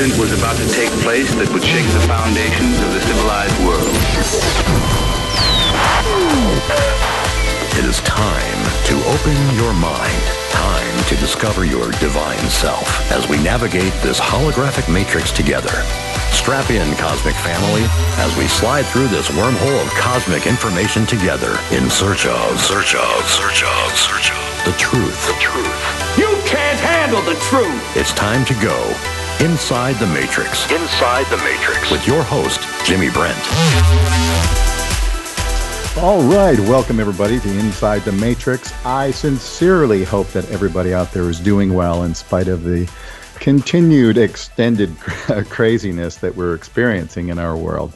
incident was about to take place that would shake the foundations of the civilized world. It is time to open your mind. Time to discover your divine self as we navigate this holographic matrix together. Strap in, cosmic family, as we slide through this wormhole of cosmic information together in search of the truth. You can't handle the truth. It's time to go inside the matrix. With your host, Jimmy Brent. All right, welcome everybody to Inside the Matrix. I sincerely hope that everybody out there is doing well in spite of the continued extended craziness that we're experiencing in our world.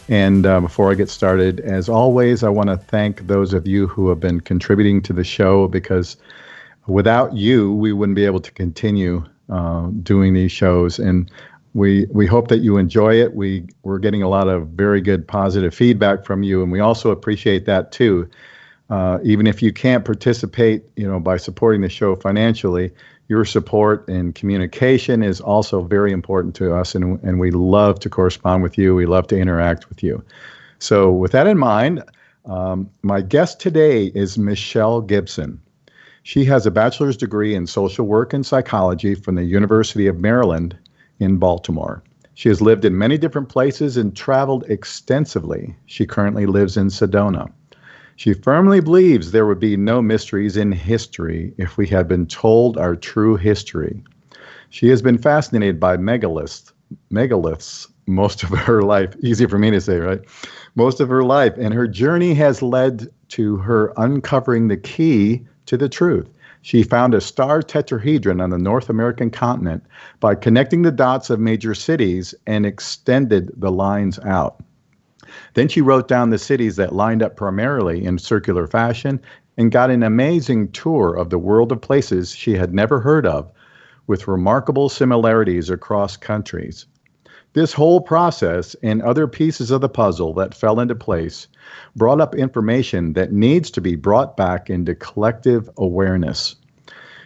And before I get started, as always, I want to thank those of you who have been contributing to the show, because without you, we wouldn't be able to continue doing these shows. And we hope that you enjoy it. We're getting a lot of very good positive feedback from you, and we also appreciate that too. Even if you can't participate, by supporting the show financially, your support and communication is also very important to us, and we love to correspond with you. We love to interact with you. So with that in mind, my guest today is Michelle Gibson. She has a bachelor's degree in social work and psychology from the University of Maryland in Baltimore. She has lived in many different places and traveled extensively. She currently lives in Sedona. She firmly believes there would be no mysteries in history if we had been told our true history. She has been fascinated by megaliths most of her life. Easy for me to say, right? Most of her life. And her journey has led to her uncovering the key to the truth. She found a star tetrahedron on the North American continent by connecting the dots of major cities and extended the lines out. Then she wrote down the cities that lined up primarily in circular fashion and got an amazing tour of the world of places she had never heard of, with remarkable similarities across countries. This whole process and other pieces of the puzzle that fell into place brought up information that needs to be brought back into collective awareness.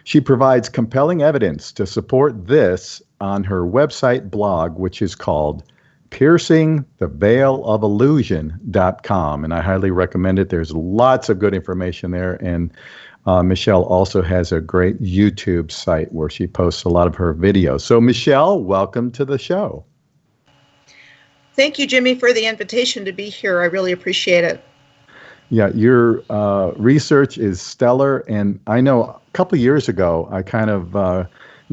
She provides compelling evidence to support this on her website blog, which is called piercingtheveilofillusion.com, and I highly recommend it. There's lots of good information there, and Michelle also has a great YouTube site where she posts a lot of her videos. So Michelle, welcome to the show. Thank you, Jimmy, for the invitation to be here. I really appreciate it. Yeah, your research is stellar. And I know a couple of years ago, I kind of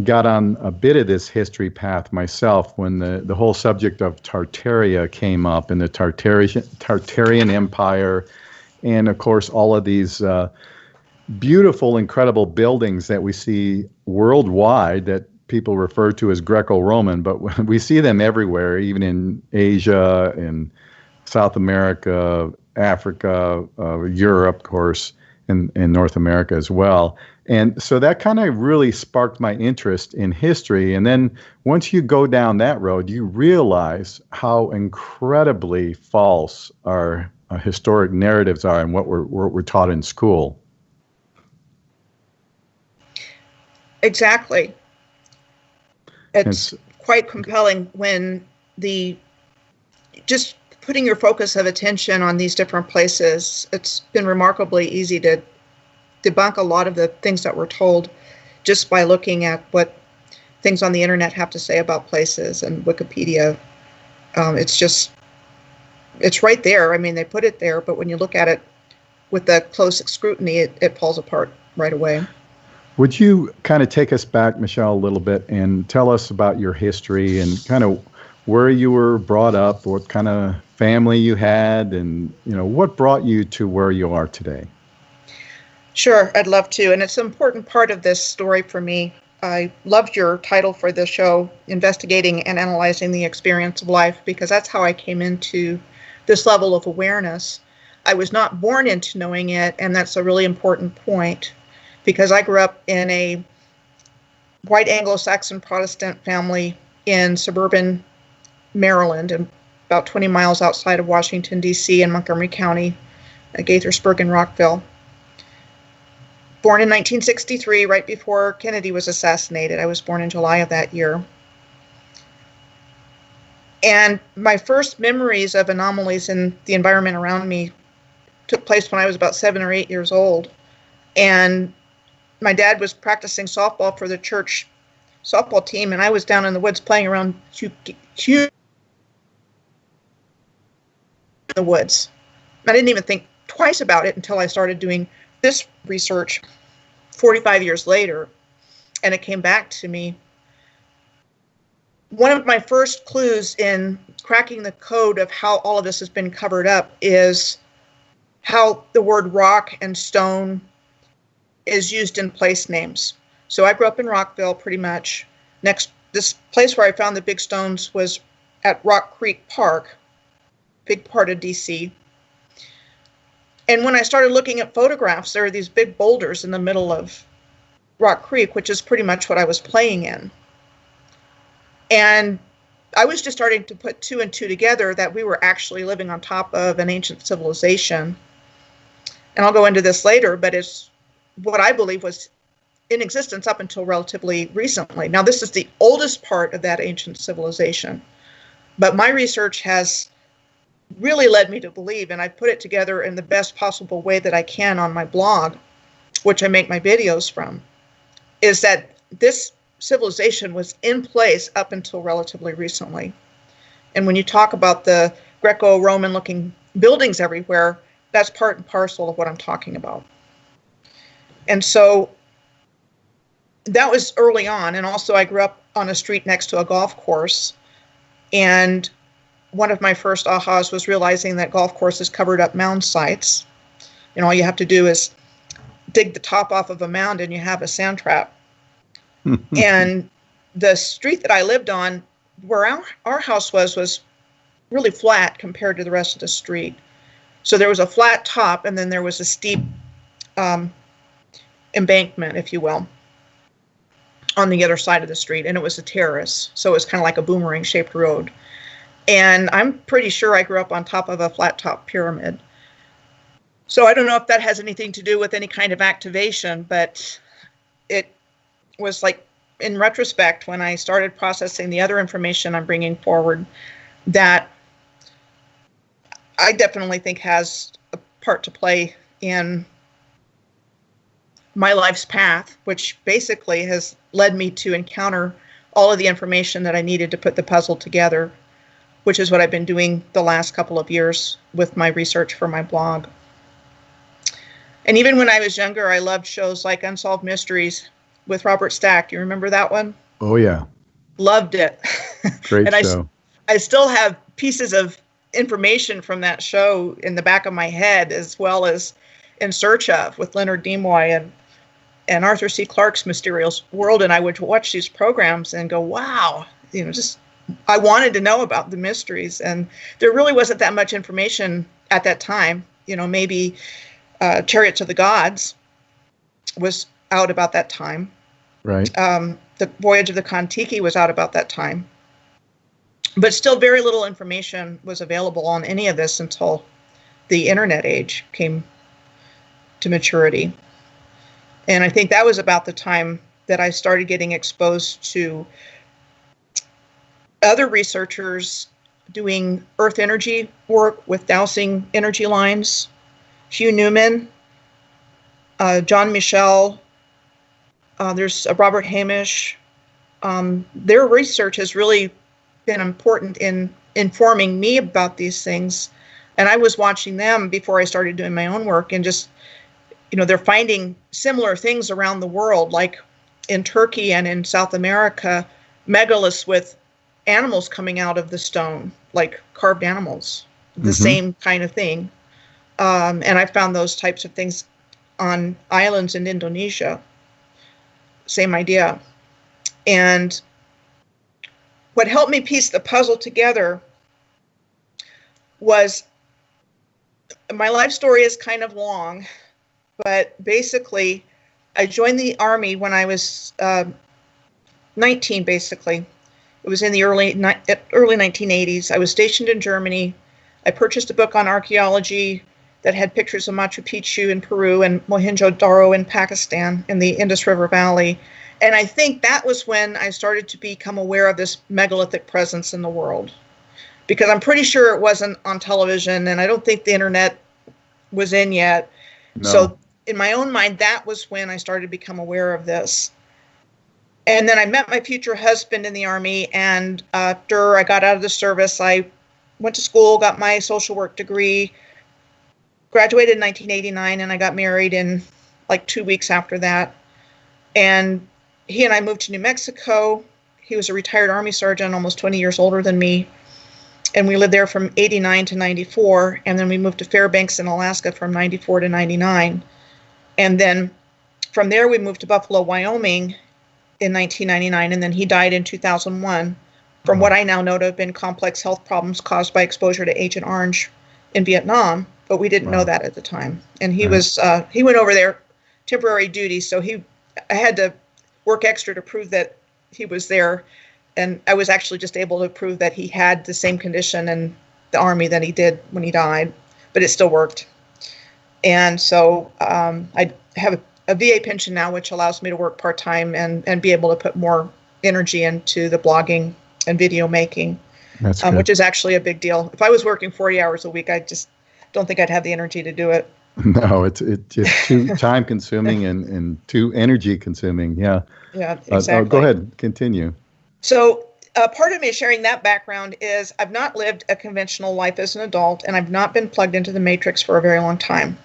got on a bit of this history path myself when the whole subject of Tartaria came up, and the Tartarian Empire. And of course, all of these beautiful, incredible buildings that we see worldwide that people refer to as Greco-Roman, but we see them everywhere, even in Asia, in South America, Africa, Europe, of course, and North America as well. And so that kind of really sparked my interest in history. And then once you go down that road, you realize how incredibly false our historic narratives are and what we're taught in school. Exactly. It's quite compelling when just putting your focus of attention on these different places. It's been remarkably easy to debunk a lot of the things that we're told just by looking at what things on the internet have to say about places and Wikipedia. It's right there. I mean, they put it there, but when you look at it with the close scrutiny, it falls apart right away. Would you kind of take us back, Michelle, a little bit and tell us about your history and kind of where you were brought up, what kind of family you had, and what brought you to where you are today? Sure, I'd love to. And it's an important part of this story for me. I loved your title for the show, Investigating and Analyzing the Experience of Life, because that's how I came into this level of awareness. I was not born into knowing it, and that's a really important point, because I grew up in a white Anglo-Saxon Protestant family in suburban Maryland, and about 20 miles outside of Washington, D.C. in Montgomery County, Gaithersburg and Rockville. Born in 1963, right before Kennedy was assassinated. I was born in July of that year. And my first memories of anomalies in the environment around me took place when I was about 7 or 8 years old. And my dad was practicing softball for the church softball team, and I was down in the woods playing around in the woods. I didn't even think twice about it until I started doing this research 45 years later, and it came back to me. One of my first clues in cracking the code of how all of this has been covered up is how the word rock and stone is used in place names. So I grew up in Rockville pretty much. This place where I found the big stones was at Rock Creek Park, big part of DC. And when I started looking at photographs, there are these big boulders in the middle of Rock Creek, which is pretty much what I was playing in. And I was just starting to put 2 and 2 together that we were actually living on top of an ancient civilization. And I'll go into this later, but it's what I believe was in existence up until relatively recently. Now, this is the oldest part of that ancient civilization, but my research has really led me to believe, and I put it together in the best possible way that I can on my blog, which I make my videos from, is that this civilization was in place up until relatively recently. And when you talk about the Greco-Roman looking buildings everywhere, that's part and parcel of what I'm talking about. And so that was early on. And also I grew up on a street next to a golf course. And one of my first ahas was realizing that golf courses covered up mound sites. And all you have to do is dig the top off of a mound and you have a sand trap. And the street that I lived on, where our house was really flat compared to the rest of the street. So there was a flat top, and then there was a steep embankment, if you will, on the other side of the street, and it was a terrace. So it was kind of like a boomerang-shaped road. And I'm pretty sure I grew up on top of a flat-top pyramid. So I don't know if that has anything to do with any kind of activation, but it was like, in retrospect, when I started processing the other information I'm bringing forward, that I definitely think has a part to play in my life's path, which basically has led me to encounter all of the information that I needed to put the puzzle together, which is what I've been doing the last couple of years with my research for my blog. And even when I was younger, I loved shows like Unsolved Mysteries with Robert Stack. You remember that one? Oh, yeah. Loved it. Great and show. I still have pieces of information from that show in the back of my head, as well as In Search Of with Leonard Nimoy and Arthur C. Clarke's Mysterious World. And I would watch these programs and go, wow, I wanted to know about the mysteries. And there really wasn't that much information at that time. Maybe Chariots of the Gods was out about that time. Right. The Voyage of the Kon-Tiki was out about that time. But still very little information was available on any of this until the internet age came to maturity. And I think that was about the time that I started getting exposed to other researchers doing earth energy work with dowsing energy lines. Hugh Newman, John Michel, there's Robert Hamish. Their research has really been important in informing me about these things. And I was watching them before I started doing my own work, and just, they're finding similar things around the world, like in Turkey and in South America, megaliths with animals coming out of the stone, like carved animals, the same kind of thing. And I found those types of things on islands in Indonesia. Same idea. And what helped me piece the puzzle together was, my life story is kind of long, but basically I joined the Army when I was 19, basically. It was in the early 1980s. I was stationed in Germany. I purchased a book on archaeology that had pictures of Machu Picchu in Peru and Mohenjo-Daro in Pakistan in the Indus River Valley. And I think that was when I started to become aware of this megalithic presence in the world. because I'm pretty sure it wasn't on television, and I don't think the internet was in yet. No. So in my own mind, that was when I started to become aware of this. And then I met my future husband in the Army, and after I got out of the service, I went to school, got my social work degree, graduated in 1989, and I got married in like 2 weeks after that. And he and I moved to New Mexico. He was a retired Army sergeant, almost 20 years older than me. And we lived there from 89 to 94. And then we moved to Fairbanks in Alaska from 94 to 99. And then from there, we moved to Buffalo, Wyoming in 1999. And then he died in 2001 from what I now know to have been complex health problems caused by exposure to Agent Orange in Vietnam. But we didn't know that at the time. And he was he went over there temporary duty. So I had to work extra to prove that he was there. And I was actually just able to prove that he had the same condition in the Army that he did when he died, but it still worked. And so I have a VA pension now, which allows me to work part-time and be able to put more energy into the blogging and video making, which is actually a big deal. If I was working 40 hours a week, I just don't think I'd have the energy to do it. No, it's just too time consuming and too energy consuming. Yeah. Yeah, exactly. Go ahead, continue. So part of me sharing that background is I've not lived a conventional life as an adult, and I've not been plugged into the Matrix for a very long time.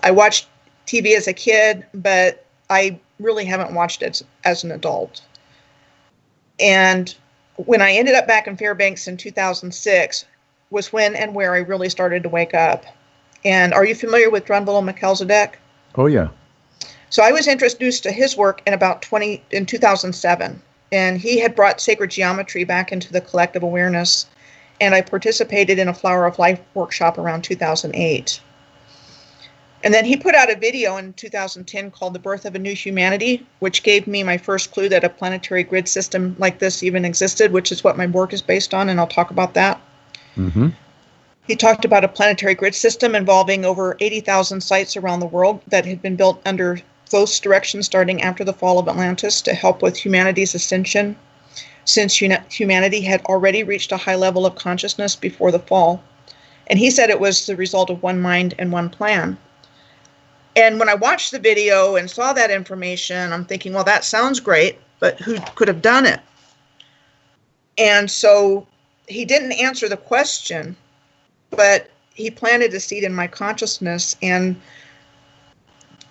I watched TV as a kid, but I really haven't watched it as an adult. And when I ended up back in Fairbanks in 2006 was when and where I really started to wake up. And are you familiar with Drunvalo Melchizedek? Oh, yeah. So I was introduced to his work in 2007. And he had brought sacred geometry back into the collective awareness. And I participated in a Flower of Life workshop around 2008. And then he put out a video in 2010 called The Birth of a New Humanity, which gave me my first clue that a planetary grid system like this even existed, which is what my work is based on, and I'll talk about that. Mm-hmm. He talked about a planetary grid system involving over 80,000 sites around the world that had been built under close direction starting after the fall of Atlantis to help with humanity's ascension, since humanity had already reached a high level of consciousness before the fall. And he said it was the result of one mind and one plan. And when I watched the video and saw that information, I'm thinking, well, that sounds great, but who could have done it? And so he didn't answer the question, but he planted a seed in my consciousness. And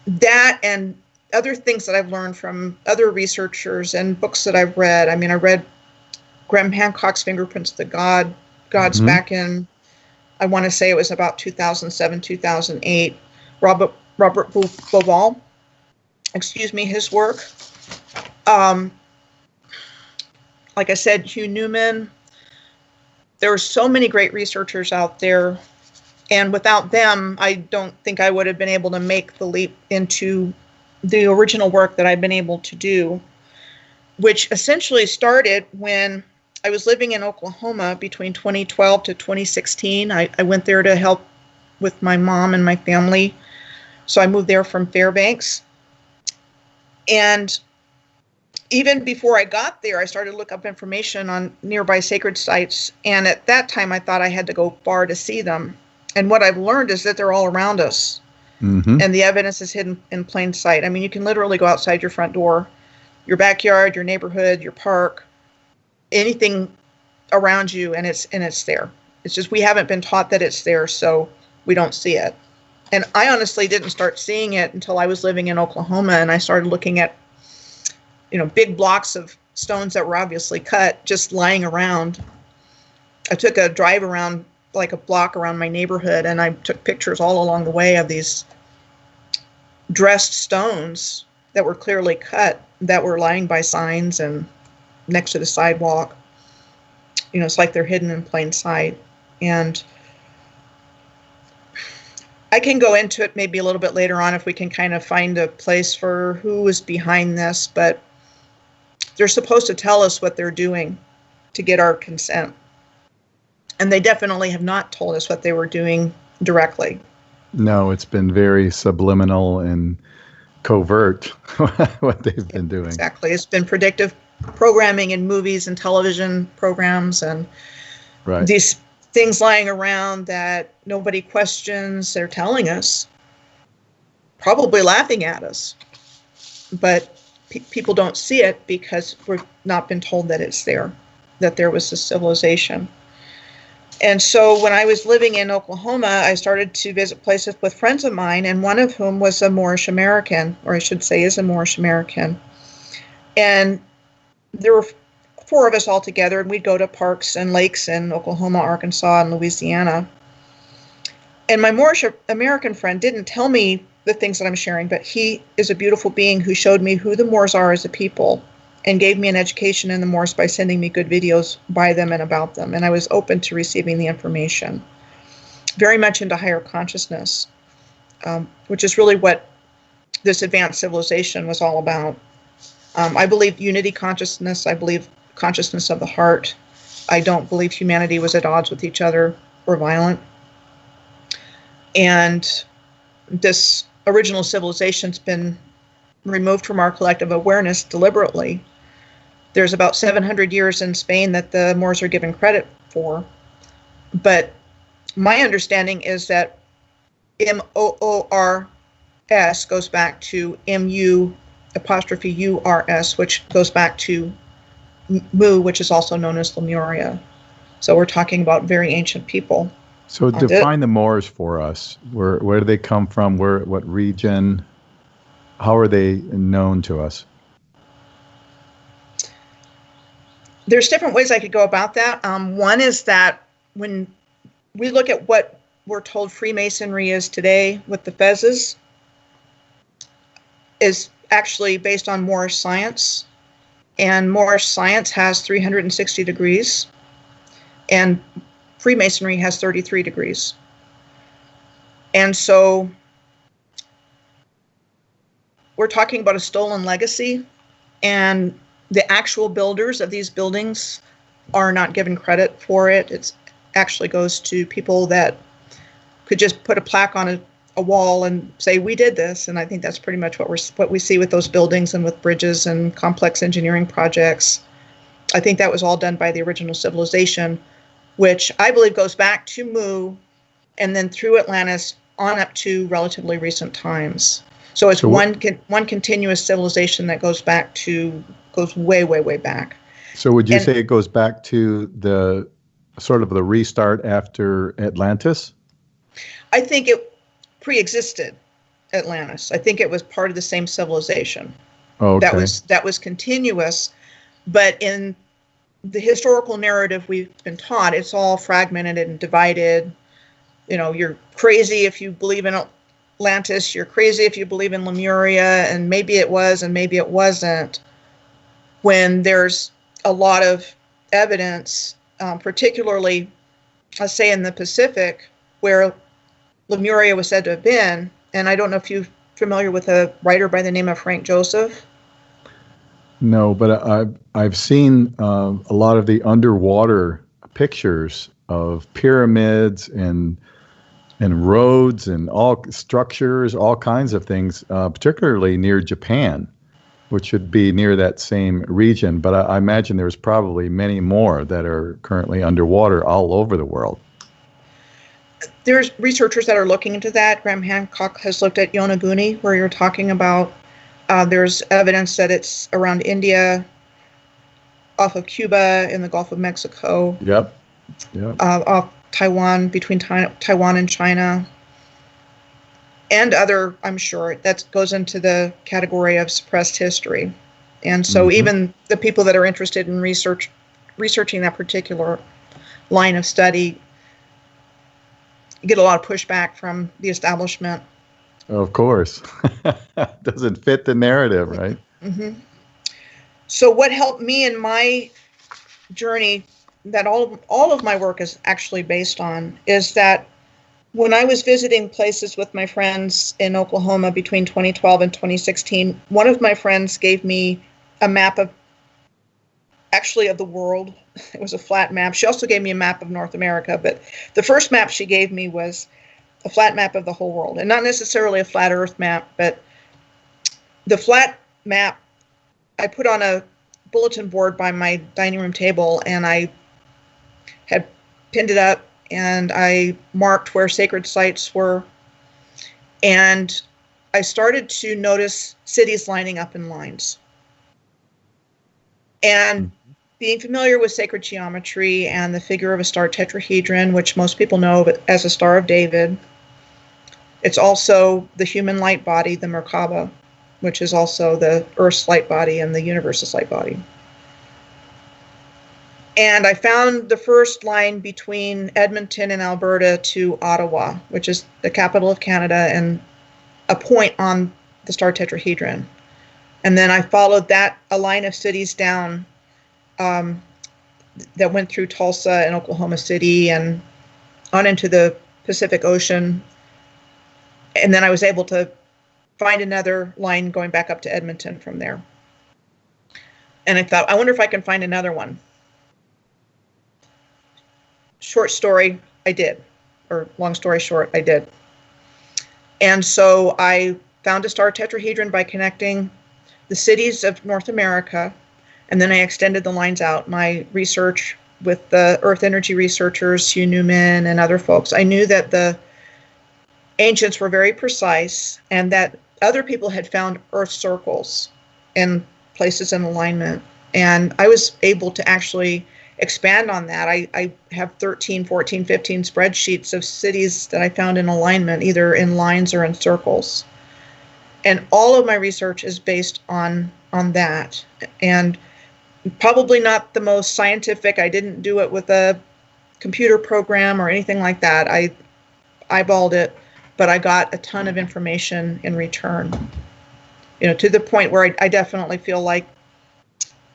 that and other things that I've learned from other researchers and books that I've read. I mean, I read Graham Hancock's Fingerprints of the Gods back in, I want to say it was about 2007, 2008. Robert Bauval, his work. Like I said, Hugh Newman. There are so many great researchers out there. And without them, I don't think I would have been able to make the leap into the original work that I've been able to do, which essentially started when I was living in Oklahoma between 2012 to 2016. I went there to help with my mom and my family. So I moved there from Fairbanks. And even before I got there, I started to look up information on nearby sacred sites. And at that time, I thought I had to go far to see them. And what I've learned is that they're all around us. Mm-hmm. And the evidence is hidden in plain sight. I mean, you can literally go outside your front door, your backyard, your neighborhood, your park, anything around you, and it's there. It's just we haven't been taught that it's there, so we don't see it. And I honestly didn't start seeing it until I was living in Oklahoma, and I started looking at, big blocks of stones that were obviously cut, just lying around. I took a drive around, like a block around my neighborhood, and I took pictures all along the way of these dressed stones that were clearly cut, that were lying by signs and next to the sidewalk. It's like they're hidden in plain sight. And I can go into it maybe a little bit later on if we can kind of find a place for who is behind this, but they're supposed to tell us what they're doing to get our consent. And they definitely have not told us what they were doing directly. No, it's been very subliminal and covert what they've been doing. Exactly. It's been predictive programming in movies and television programs and these things lying around that nobody questions. They're telling us, probably laughing at us, but people don't see it because we've not been told that it's there, that there was this civilization. And so when I was living in Oklahoma, I started to visit places with friends of mine, and one of whom was a Moorish American, or I should say is a Moorish American. And there were 4 of us all together, and we'd go to parks and lakes in Oklahoma, Arkansas, and Louisiana. And my Moorish American friend didn't tell me the things that I'm sharing, but he is a beautiful being who showed me who the Moors are as a people and gave me an education in the Moors by sending me good videos by them and about them. And I was open to receiving the information. Very much into higher consciousness, which is really what this advanced civilization was all about. I believe unity consciousness. I believe consciousness of the heart. I don't believe humanity was at odds with each other or violent. And this original civilization's been removed from our collective awareness deliberately. There's about 700 years in Spain that the Moors are given credit for. But my understanding is that M-O-O-R-S goes back to M-U-U-R-S, which goes back to Mu, which is also known as Lemuria. So we're talking about very ancient people. So define the Moors for us. Where do they come from? What region? How are they known to us? There's different ways I could go about that. One is that when we look at what we're told Freemasonry is today with the fezzes, is actually based on Moorish science. And Moorish science has 360 degrees, and Freemasonry has 33 degrees. And so we're talking about a stolen legacy, and the actual builders of these buildings are not given credit for it. It actually goes to people that could just put a plaque on a wall and say, we did this. And I think that's pretty much what we see with those buildings and with bridges and complex engineering projects. I think that was all done by the original civilization, which I believe goes back to Mu and then through Atlantis on up to relatively recent times. So it's one continuous civilization that goes way, way, way back. So would you say it goes back to the sort of the restart after Atlantis? I think it pre-existed Atlantis. I think it was part of the same civilization. Okay. That was continuous, but in the historical narrative we've been taught, it's all fragmented and divided. You know, you're crazy if you believe in Atlantis, you're crazy if you believe in Lemuria, and maybe it was and maybe it wasn't, when there's a lot of evidence, particularly, let's say in the Pacific, where Lemuria was said to have been. And I don't know if you're familiar with a writer by the name of Frank Joseph. No, but I've seen a lot of the underwater pictures of pyramids and roads and all structures, all kinds of things, particularly near Japan, which would be near that same region. But I imagine there's probably many more that are currently underwater all over the world. There's researchers that are looking into that. Graham Hancock has looked at Yonaguni, where you're talking about. There's evidence that it's around India, off of Cuba, in the Gulf of Mexico. Yep. Off Taiwan, between Taiwan and China. And other, I'm sure, that goes into the category of suppressed history. And so even the people that are interested in researching that particular line of study get a lot of pushback from the establishment. Of course. Doesn't fit the narrative, right? Mm-hmm. So what helped me in my journey, that all of my work is actually based on, is that when I was visiting places with my friends in Oklahoma between 2012 and 2016, one of my friends gave me a map of the world. It was a flat map. She also gave me a map of North America, but the first map she gave me was a flat map of the whole world, and not necessarily a flat Earth map, but the flat map I put on a bulletin board by my dining room table, and I had pinned it up and I marked where sacred sites were. And I started to notice cities lining up in lines. And being familiar with sacred geometry and the figure of a star tetrahedron, which most people know as a Star of David, it's also the human light body, the Merkaba, which is also the Earth's light body and the universe's light body. And I found the first line between Edmonton and Alberta to Ottawa, which is the capital of Canada, and a point on the star tetrahedron. And then I followed a line of cities down that went through Tulsa and Oklahoma City and on into the Pacific Ocean. And then I was able to find another line going back up to Edmonton from there. And I thought, I wonder if I can find another one. Short story, I did. Or long story short, I did. And so I found a star tetrahedron by connecting the cities of North America, and then I extended the lines out. My research with the Earth energy researchers, Hugh Newman and other folks, I knew that the ancients were very precise and that other people had found Earth circles and places in alignment. And I was able to actually expand on that. I have 13, 14, 15 spreadsheets of cities that I found in alignment, either in lines or in circles. And all of my research is based on that. And probably not the most scientific. I didn't do it with a computer program or anything like that. I eyeballed it, but I got a ton of information in return. To the point where I definitely feel like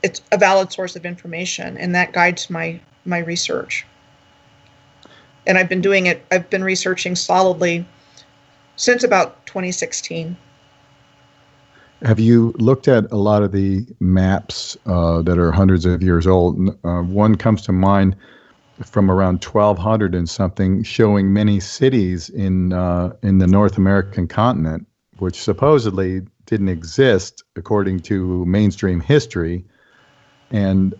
it's a valid source of information, and that guides my research. And I've been researching solidly since about 2016. Have you looked at a lot of the maps that are hundreds of years old? One comes to mind from around 1200 and something, showing many cities in the North American continent, which supposedly didn't exist according to mainstream history. And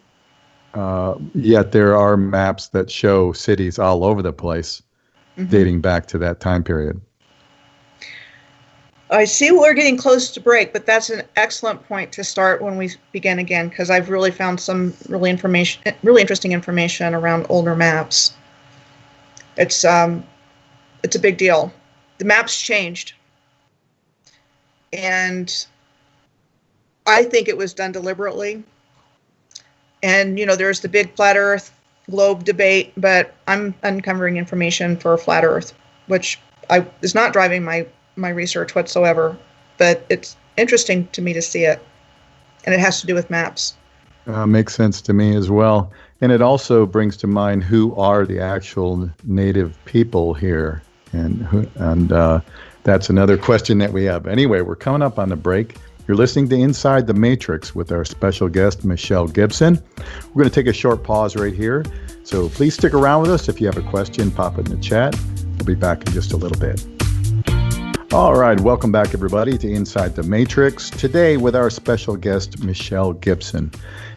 yet there are maps that show cities all over the place, dating back to that time period. I see we're getting close to break, but that's an excellent point to start when we begin again, because I've really found some really interesting information around older maps. It's a big deal. The maps changed, and I think it was done deliberately. And there's the big flat Earth globe debate, but I'm uncovering information for flat Earth, which is not driving my research whatsoever, but it's interesting to me to see it, and it has to do with maps. Makes sense to me as well. And it also brings to mind who are the actual native people here, and that's another question that we have. Anyway, we're coming up on the break. You're listening to Inside the Matrix with our special guest, Michelle Gibson. We're going to take a short pause right here, so please stick around with us. If you have a question, pop it in the chat. We'll be back in just a little bit. All right, welcome back, everybody, to Inside the Matrix. Today with our special guest, Michelle Gibson.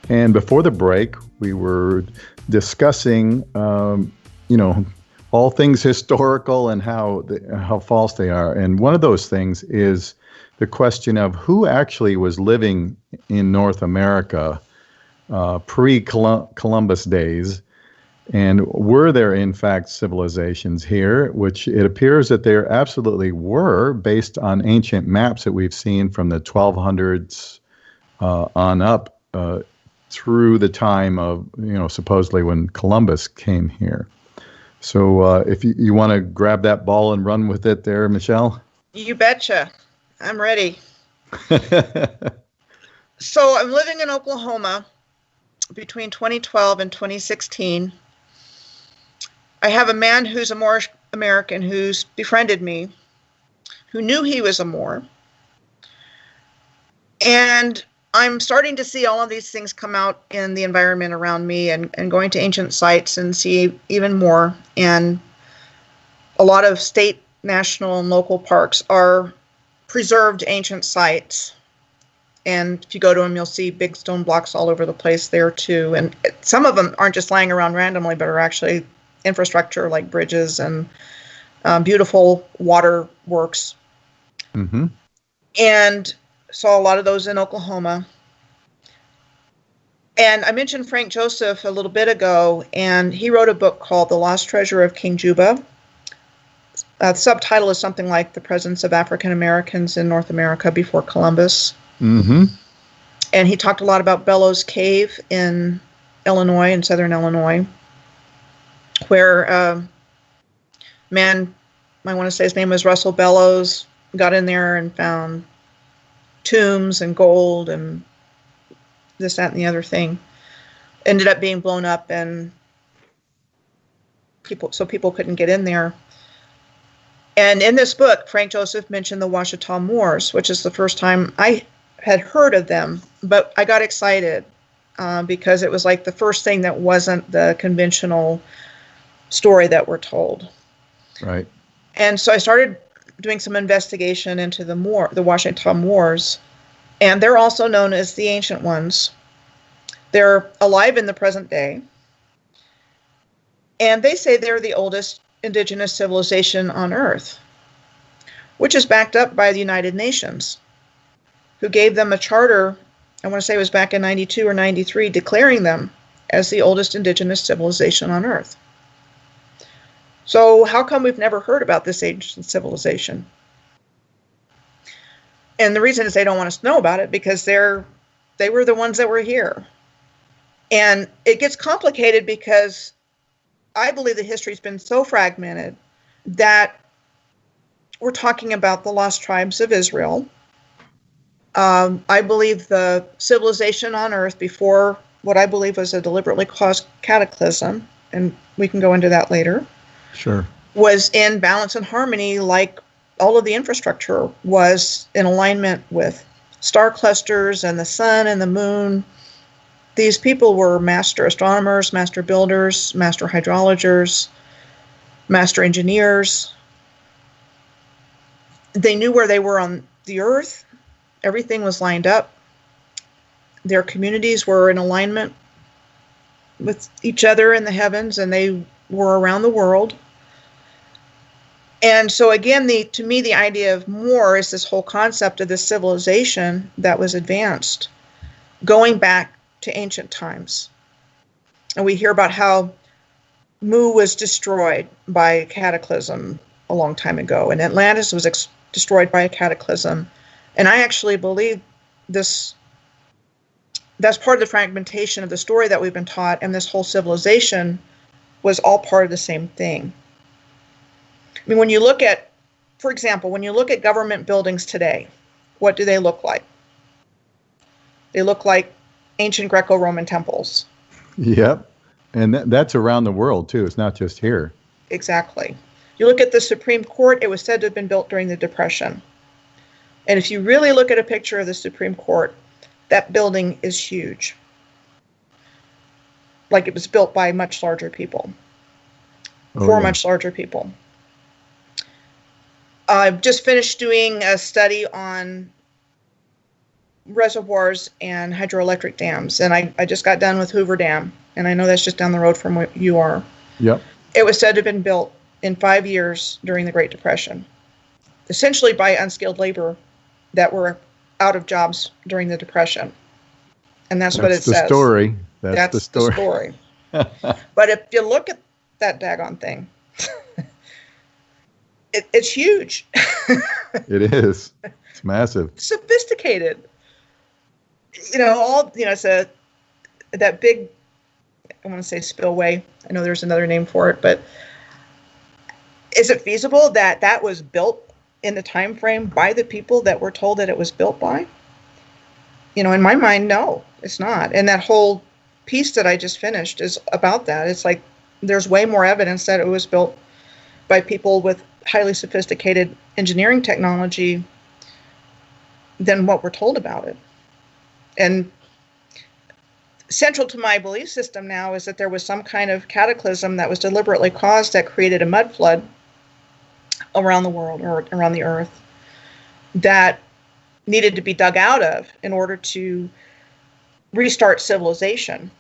And before the break, we were discussing, all things historical and how false they are. And one of those things is the question of who actually was living in North America pre-Columbus days. And were there, in fact, civilizations here, which it appears that there absolutely were, based on ancient maps that we've seen from the 1200s on up through the time of, supposedly when Columbus came here. So if you want to grab that ball and run with it there, Michelle? You betcha. I'm ready. So I'm living in Oklahoma between 2012 and 2016. I have a man who's a Moorish American who's befriended me, who knew he was a Moor. And I'm starting to see all of these things come out in the environment around me, and going to ancient sites and see even more. And a lot of state, national, and local parks are preserved ancient sites. And if you go to them, you'll see big stone blocks all over the place there too. And some of them aren't just lying around randomly, but are actually infrastructure like bridges and beautiful water works. Mm-hmm. And saw a lot of those in Oklahoma. And I mentioned Frank Joseph a little bit ago, and he wrote a book called The Lost Treasure of King Juba. The subtitle is something like The Presence of African Americans in North America Before Columbus. Mm-hmm. And he talked a lot about Bellows Cave in Illinois, in southern Illinois, where a man, I want to say his name was Russell Bellows, got in there and found tombs and gold and this, that, and the other thing. Ended up being blown up, and people couldn't get in there. And in this book, Frank Joseph mentioned the Ouachita Moors, which is the first time I had heard of them, but I got excited because it was like the first thing that wasn't the conventional story that we're told. Right. And so I started doing some investigation into the Ouachita Moors, and they're also known as the Ancient Ones. They're alive in the present day, and they say they're the oldest indigenous civilization on Earth, which is backed up by the United Nations, who gave them a charter, I want to say it was back in 92 or 93, declaring them as the oldest indigenous civilization on Earth. So how come we've never heard about this ancient civilization? And the reason is they don't want us to know about it because they were the ones that were here. And it gets complicated because I believe the history's been so fragmented that we're talking about the lost tribes of Israel. I believe the civilization on Earth before what I believe was a deliberately caused cataclysm, and we can go into that later, Sure. was in balance and harmony, like all of the infrastructure was in alignment with star clusters and the sun and the moon. These people were master astronomers, master builders, master hydrologers, master engineers. They knew where they were on the earth. Everything was lined up. Their communities were in alignment with each other in the heavens, and they were around the world. And so again, to me, the idea of more is this whole concept of this civilization that was advanced, going back to ancient times. And we hear about how Mu was destroyed by a cataclysm a long time ago, and Atlantis was destroyed by a cataclysm. And I actually believe that's part of the fragmentation of the story that we've been taught, and this whole civilization was all part of the same thing. I mean, when you look at, for example, when you look at government buildings today, what do they look like? They look like ancient Greco-Roman temples. Yep. And that's around the world, too. It's not just here. Exactly. You look at the Supreme Court, it was said to have been built during the Depression. And if you really look at a picture of the Supreme Court, that building is huge. Like it was built by much larger people. For much larger people. I've just finished doing a study on reservoirs and hydroelectric dams, and I just got done with Hoover Dam, and I know that's just down the road from where you are. Yep. It was said to have been built in 5 years during the Great Depression, essentially by unskilled labor that were out of jobs during the Depression. And that's what it says. That's the story. That's the story. But if you look at that daggone thing, it's huge. It is. It's massive. Sophisticated. It's that big, I want to say spillway. I know there's another name for it, but is it feasible that was built in the time frame by the people that we're told that it was built by? In my mind, no, it's not. And that whole piece that I just finished is about that. It's like there's way more evidence that it was built by people with highly sophisticated engineering technology than what we're told about it. And central to my belief system now is that there was some kind of cataclysm that was deliberately caused that created a mud flood around the world or around the earth that needed to be dug out of in order to restart civilization.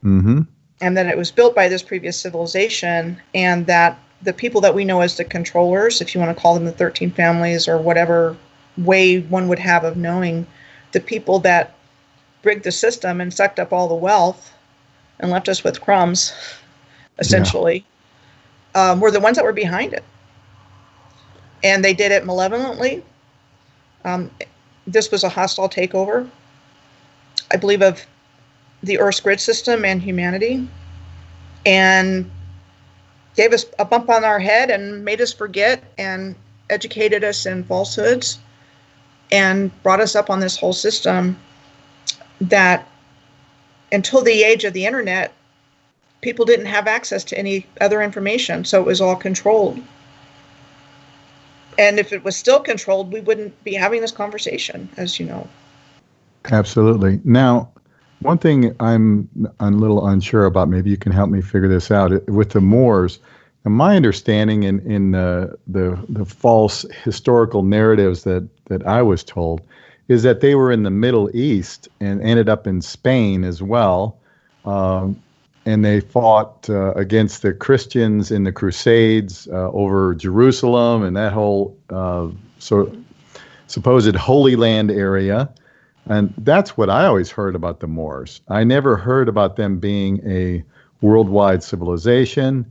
Mm-hmm. and that it was built by this previous civilization, and that the people that we know as the controllers, if you want to call them the 13 families or whatever way one would have of knowing, the people that rigged the system and sucked up all the wealth and left us with crumbs, essentially, were the ones that were behind it. And they did it malevolently. This was a hostile takeover, I believe, of the Earth's grid system and humanity, and gave us a bump on our head and made us forget and educated us in falsehoods and brought us up on this whole system that until the age of the internet, people didn't have access to any other information, so it was all controlled. And if it was still controlled, we wouldn't be having this conversation, as you know. Absolutely. Now, one thing I'm a little unsure about, maybe you can help me figure this out, with the Moors. And my understanding in the false historical narratives that I was told is that they were in the Middle East and ended up in Spain as well. And they fought against the Christians in the Crusades over Jerusalem and that whole supposed Holy Land area. And that's what I always heard about the Moors. I never heard about them being a worldwide civilization.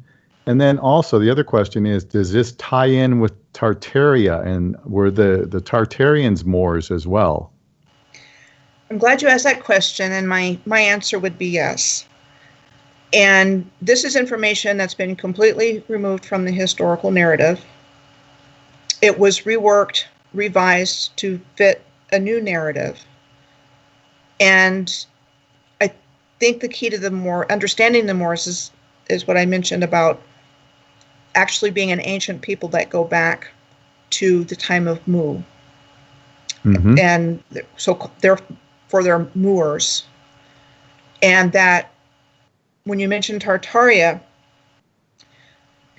And then also the other question is, does this tie in with Tartaria, and were the Tartarians Moors as well? I'm glad you asked that question, and my answer would be yes. And this is information that's been completely removed from the historical narrative. It was reworked, revised to fit a new narrative. And I think the key to understanding the Moors is what I mentioned about actually being an ancient people that go back to the time of Mu. Mm-hmm. And so they're Moors. And that when you mention Tartaria,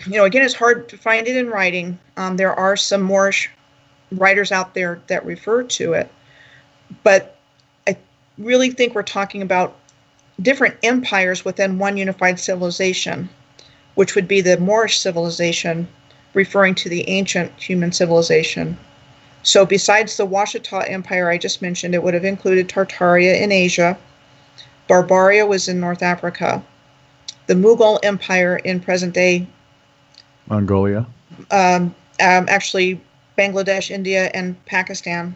again, it's hard to find it in writing. There are some Moorish writers out there that refer to it, but I really think we're talking about different empires within one unified civilization, which would be the Moorish civilization, referring to the ancient human civilization. So besides the Washita Empire I just mentioned, it would have included Tartaria in Asia. Barbaria was in North Africa. The Mughal Empire in present-day Mongolia. Actually, Bangladesh, India, and Pakistan.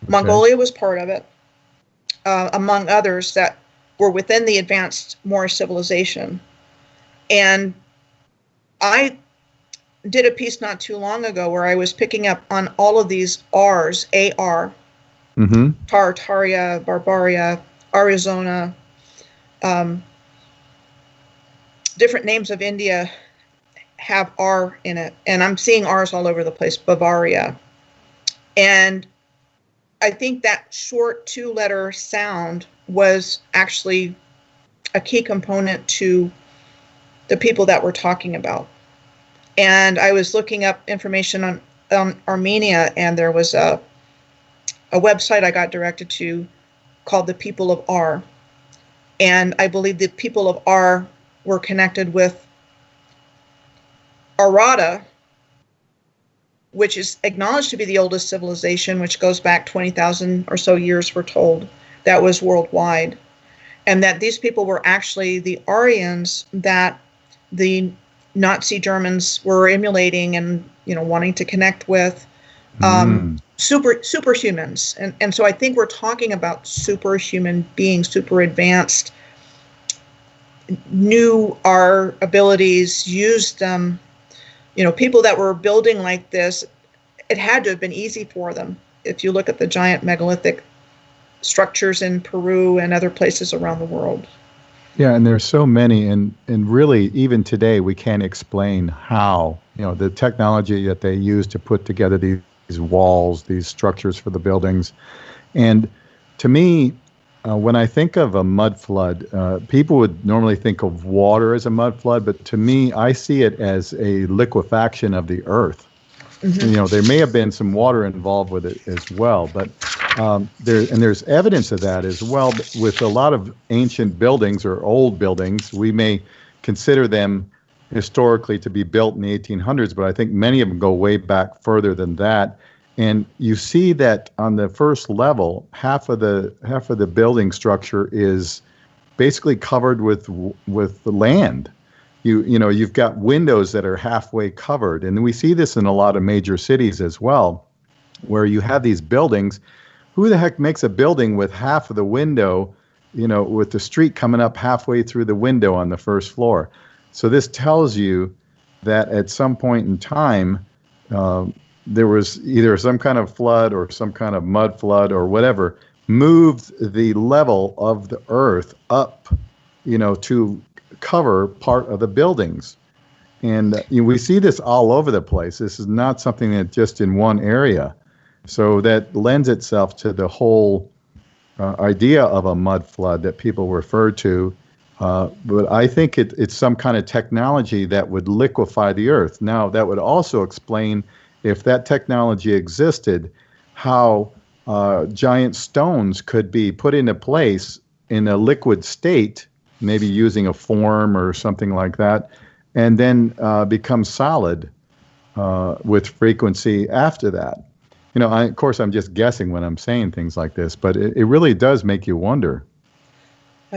Okay. Mongolia was part of it, among others that were within the advanced Moorish civilization. And I did a piece not too long ago where I was picking up on all of these R's, A-R, mm-hmm. Tartaria, Barbaria, Arizona, different names of India have R in it. And I'm seeing R's all over the place, Bavaria. And I think that short two-letter sound was actually a key component to the people that we're talking about. And I was looking up information on Armenia, and there was a website I got directed to called The People of R. And I believe the people of R were connected with Arata, which is acknowledged to be the oldest civilization, which goes back 20,000 or so years, we're told, that was worldwide. And that these people were actually the Aryans that the Nazi Germans were emulating and, wanting to connect with, superhumans. And so I think we're talking about superhuman beings, super advanced, knew our abilities, used them. People that were building like this, it had to have been easy for them. If you look at the giant megalithic structures in Peru and other places around the world. Yeah, and there's so many, and really, even today, we can't explain how, the technology that they use to put together these walls, these structures for the buildings. And to me, when I think of a mud flood, people would normally think of water as a mud flood, but to me, I see it as a liquefaction of the earth. Mm-hmm. There may have been some water involved with it as well, but There's evidence of that as well. With a lot of ancient buildings or old buildings, we may consider them historically to be built in the 1800s, but I think many of them go way back further than that. And you see that on the first level, half of the building structure is basically covered with the land. You've got windows that are halfway covered, and we see this in a lot of major cities as well, where you have these buildings. Who the heck makes a building with half of the window, with the street coming up halfway through the window on the first floor? So this tells you that at some point in time, there was either some kind of flood or some kind of mud flood or whatever, moved the level of the earth up, to cover part of the buildings. And we see this all over the place. This is not something that just in one area. So that lends itself to the whole idea of a mud flood that people refer to. But I think it's some kind of technology that would liquefy the earth. Now, that would also explain, if that technology existed, how giant stones could be put into place in a liquid state, maybe using a form or something like that, and then become solid with frequency after that. Of course, I'm just guessing when I'm saying things like this, but it really does make you wonder.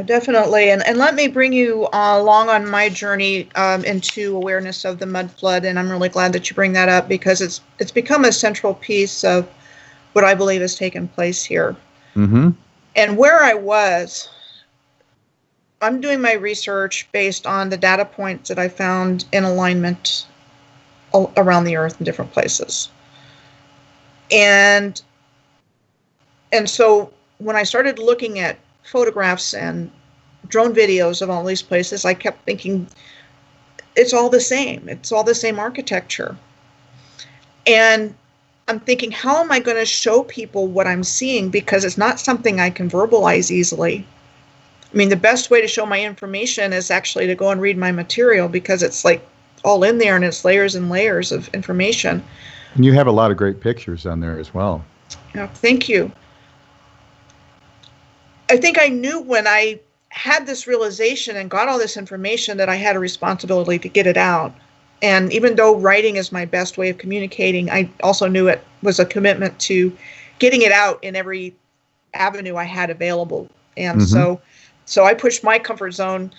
Definitely. And let me bring you along on my journey into awareness of the mud flood. And I'm really glad that you bring that up, because it's become a central piece of what I believe has taken place here. Mm-hmm. And where I was, I'm doing my research based on the data points that I found in alignment around the earth in different places. And so when I started looking at photographs and drone videos of all these places, I kept thinking, it's all the same. It's all the same architecture. And I'm thinking, how am I going to show people what I'm seeing? Because it's not something I can verbalize easily. I mean, the best way to show my information is actually to go and read my material, because it's like all in there and it's layers and layers of information. And you have a lot of great pictures on there as well. Yeah, thank you. I think I knew when I had this realization and got all this information that I had a responsibility to get it out. And even though writing is my best way of communicating, I also knew it was a commitment to getting it out in every avenue I had available. And so I pushed my comfort zone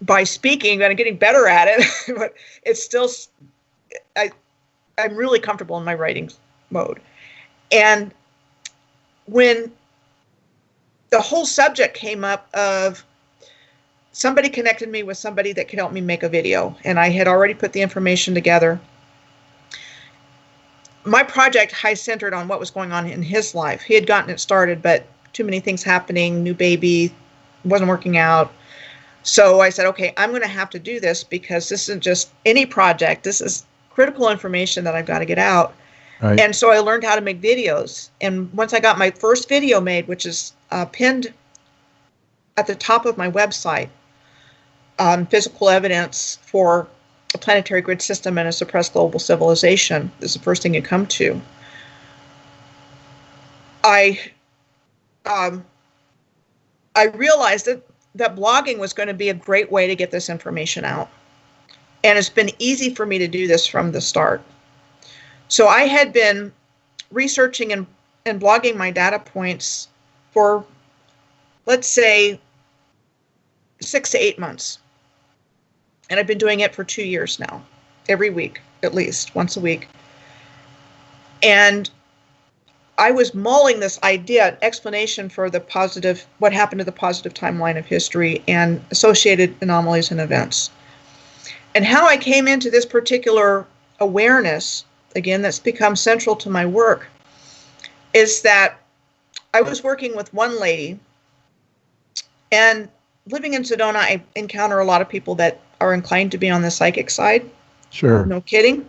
by speaking, and I'm getting better at it, but it's still, I'm really comfortable in my writing mode. And when the whole subject came up of somebody connected me with somebody that could help me make a video, and I had already put the information together. My project high centered on what was going on in his life. He had gotten it started, but too many things happening, new baby, wasn't working out. So I said, okay, I'm going to have to do this, because this isn't just any project. This is critical information that I've got to get out. Right. And so I learned how to make videos. And once I got my first video made, which is pinned at the top of my website, physical evidence for a planetary grid system and a suppressed global civilization, is the first thing you come to. I realized that blogging was going to be a great way to get this information out. And it's been easy for me to do this from the start. So I had been researching and blogging my data points for, let's say, 6 to 8 months. And I've been doing it for 2 years now, every week, at least once a week. And I was mulling this idea, explanation for the positive, what happened to the positive timeline of history and associated anomalies and events. And how I came into this particular awareness, again, that's become central to my work, is that I was working with one lady, and living in Sedona, I encounter a lot of people that are inclined to be on the psychic side. Sure. No kidding.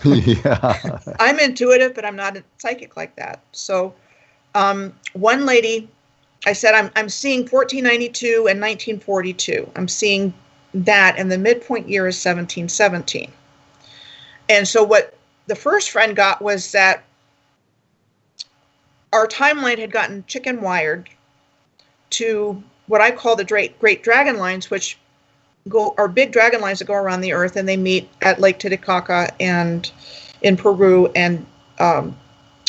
Yeah. I'm intuitive, but I'm not a psychic like that. So one lady, I said, I'm seeing 1492 and 1942. I'm seeing that, and the midpoint year is 1717. And so what the first friend got was that our timeline had gotten chicken wired to what I call the Great Dragon Lines, which are big dragon lines that go around the Earth, and they meet at Lake Titicaca and in Peru and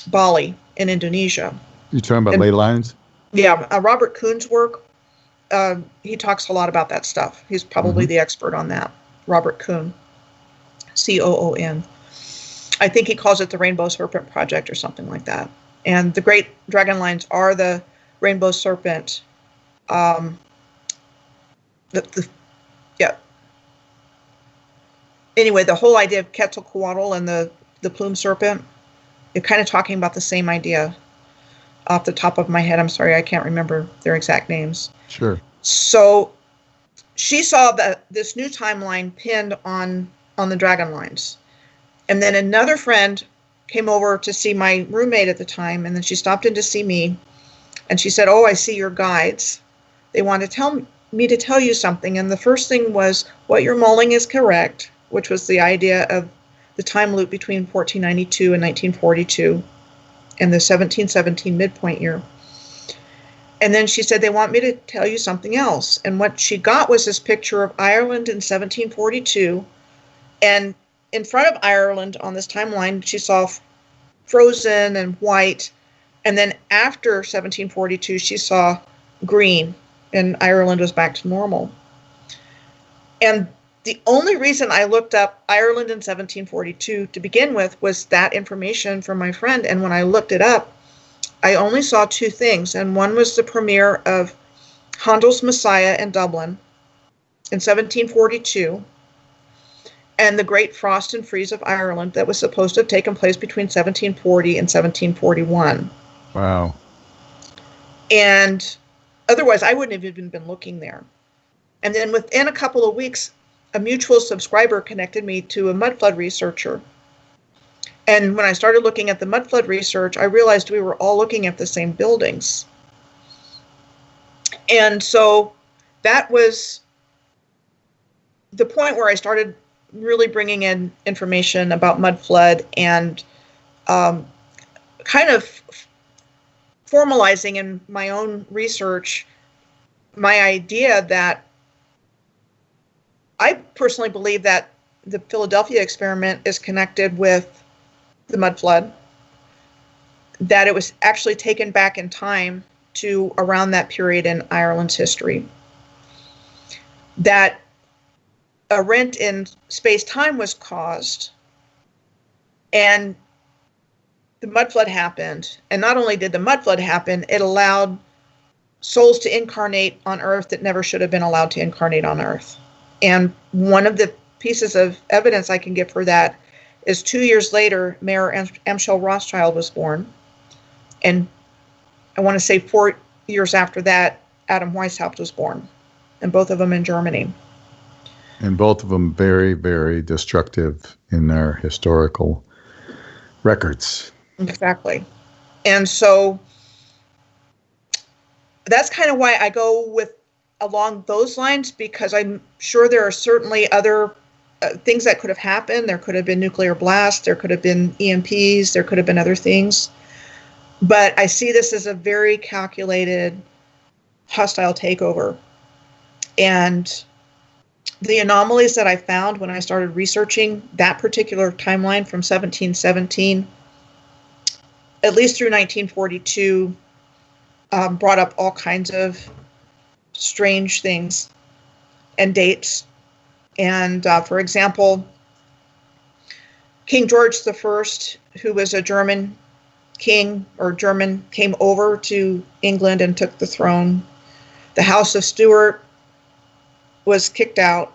Bali in Indonesia. You're talking about ley lines? Yeah, Robert Kuhn's work, he talks a lot about that stuff. He's probably the expert on that. Robert Kuhn, Coon. I think he calls it the Rainbow Serpent Project or something like that. And the Great Dragon Lines are the Rainbow Serpent. Yeah. Anyway, the whole idea of Quetzalcoatl and the plume serpent, you're kind of talking about the same idea. Off the top of my head, I'm sorry, I can't remember their exact names. Sure. So she saw this new timeline pinned on the dragon lines. And then another friend came over to see my roommate at the time, and then she stopped in to see me, and she said, "Oh, I see your guides. They want to tell me to tell you something." And the first thing was, what you're mulling is correct, which was the idea of the time loop between 1492 and 1942 and the 1717 midpoint year. And then she said, they want me to tell you something else. And what she got was this picture of Ireland in 1742. And in front of Ireland on this timeline, she saw frozen and white. And then after 1742, she saw green, and Ireland was back to normal. And the only reason I looked up Ireland in 1742 to begin with was that information from my friend. And when I looked it up, I only saw two things. And one was the premiere of Handel's Messiah in Dublin in 1742, and the Great Frost and Freeze of Ireland that was supposed to have taken place between 1740 and 1741. Wow. And otherwise, I wouldn't have even been looking there. And then within a couple of weeks, a mutual subscriber connected me to a mudflood researcher. And when I started looking at the mudflood research, I realized we were all looking at the same buildings. And so that was the point where I started really bringing in information about mudflood and kind of formalizing in my own research my idea that I personally believe that the Philadelphia experiment is connected with the mud flood, that it was actually taken back in time to around that period in Ireland's history, that a rent in space-time was caused, and the mud flood happened. And not only did the mud flood happen, it allowed souls to incarnate on Earth that never should have been allowed to incarnate on Earth. And one of the pieces of evidence I can give for that is 2 years later, Mayor Amschel Rothschild was born. And I want to say 4 years after that, Adam Weishaupt was born, and both of them in Germany. And both of them very, very destructive in their historical records. Exactly. And so that's kind of why I go with along those lines, because I'm sure there are certainly other things that could have happened. There could have been nuclear blasts, there could have been EMPs, there could have been other things. But I see this as a very calculated, hostile takeover. And the anomalies that I found when I started researching that particular timeline from 1717, at least through 1942, brought up all kinds of strange things and dates. And for example, King George I, who was a German king or German, came over to England and took the throne. The House of Stuart was kicked out,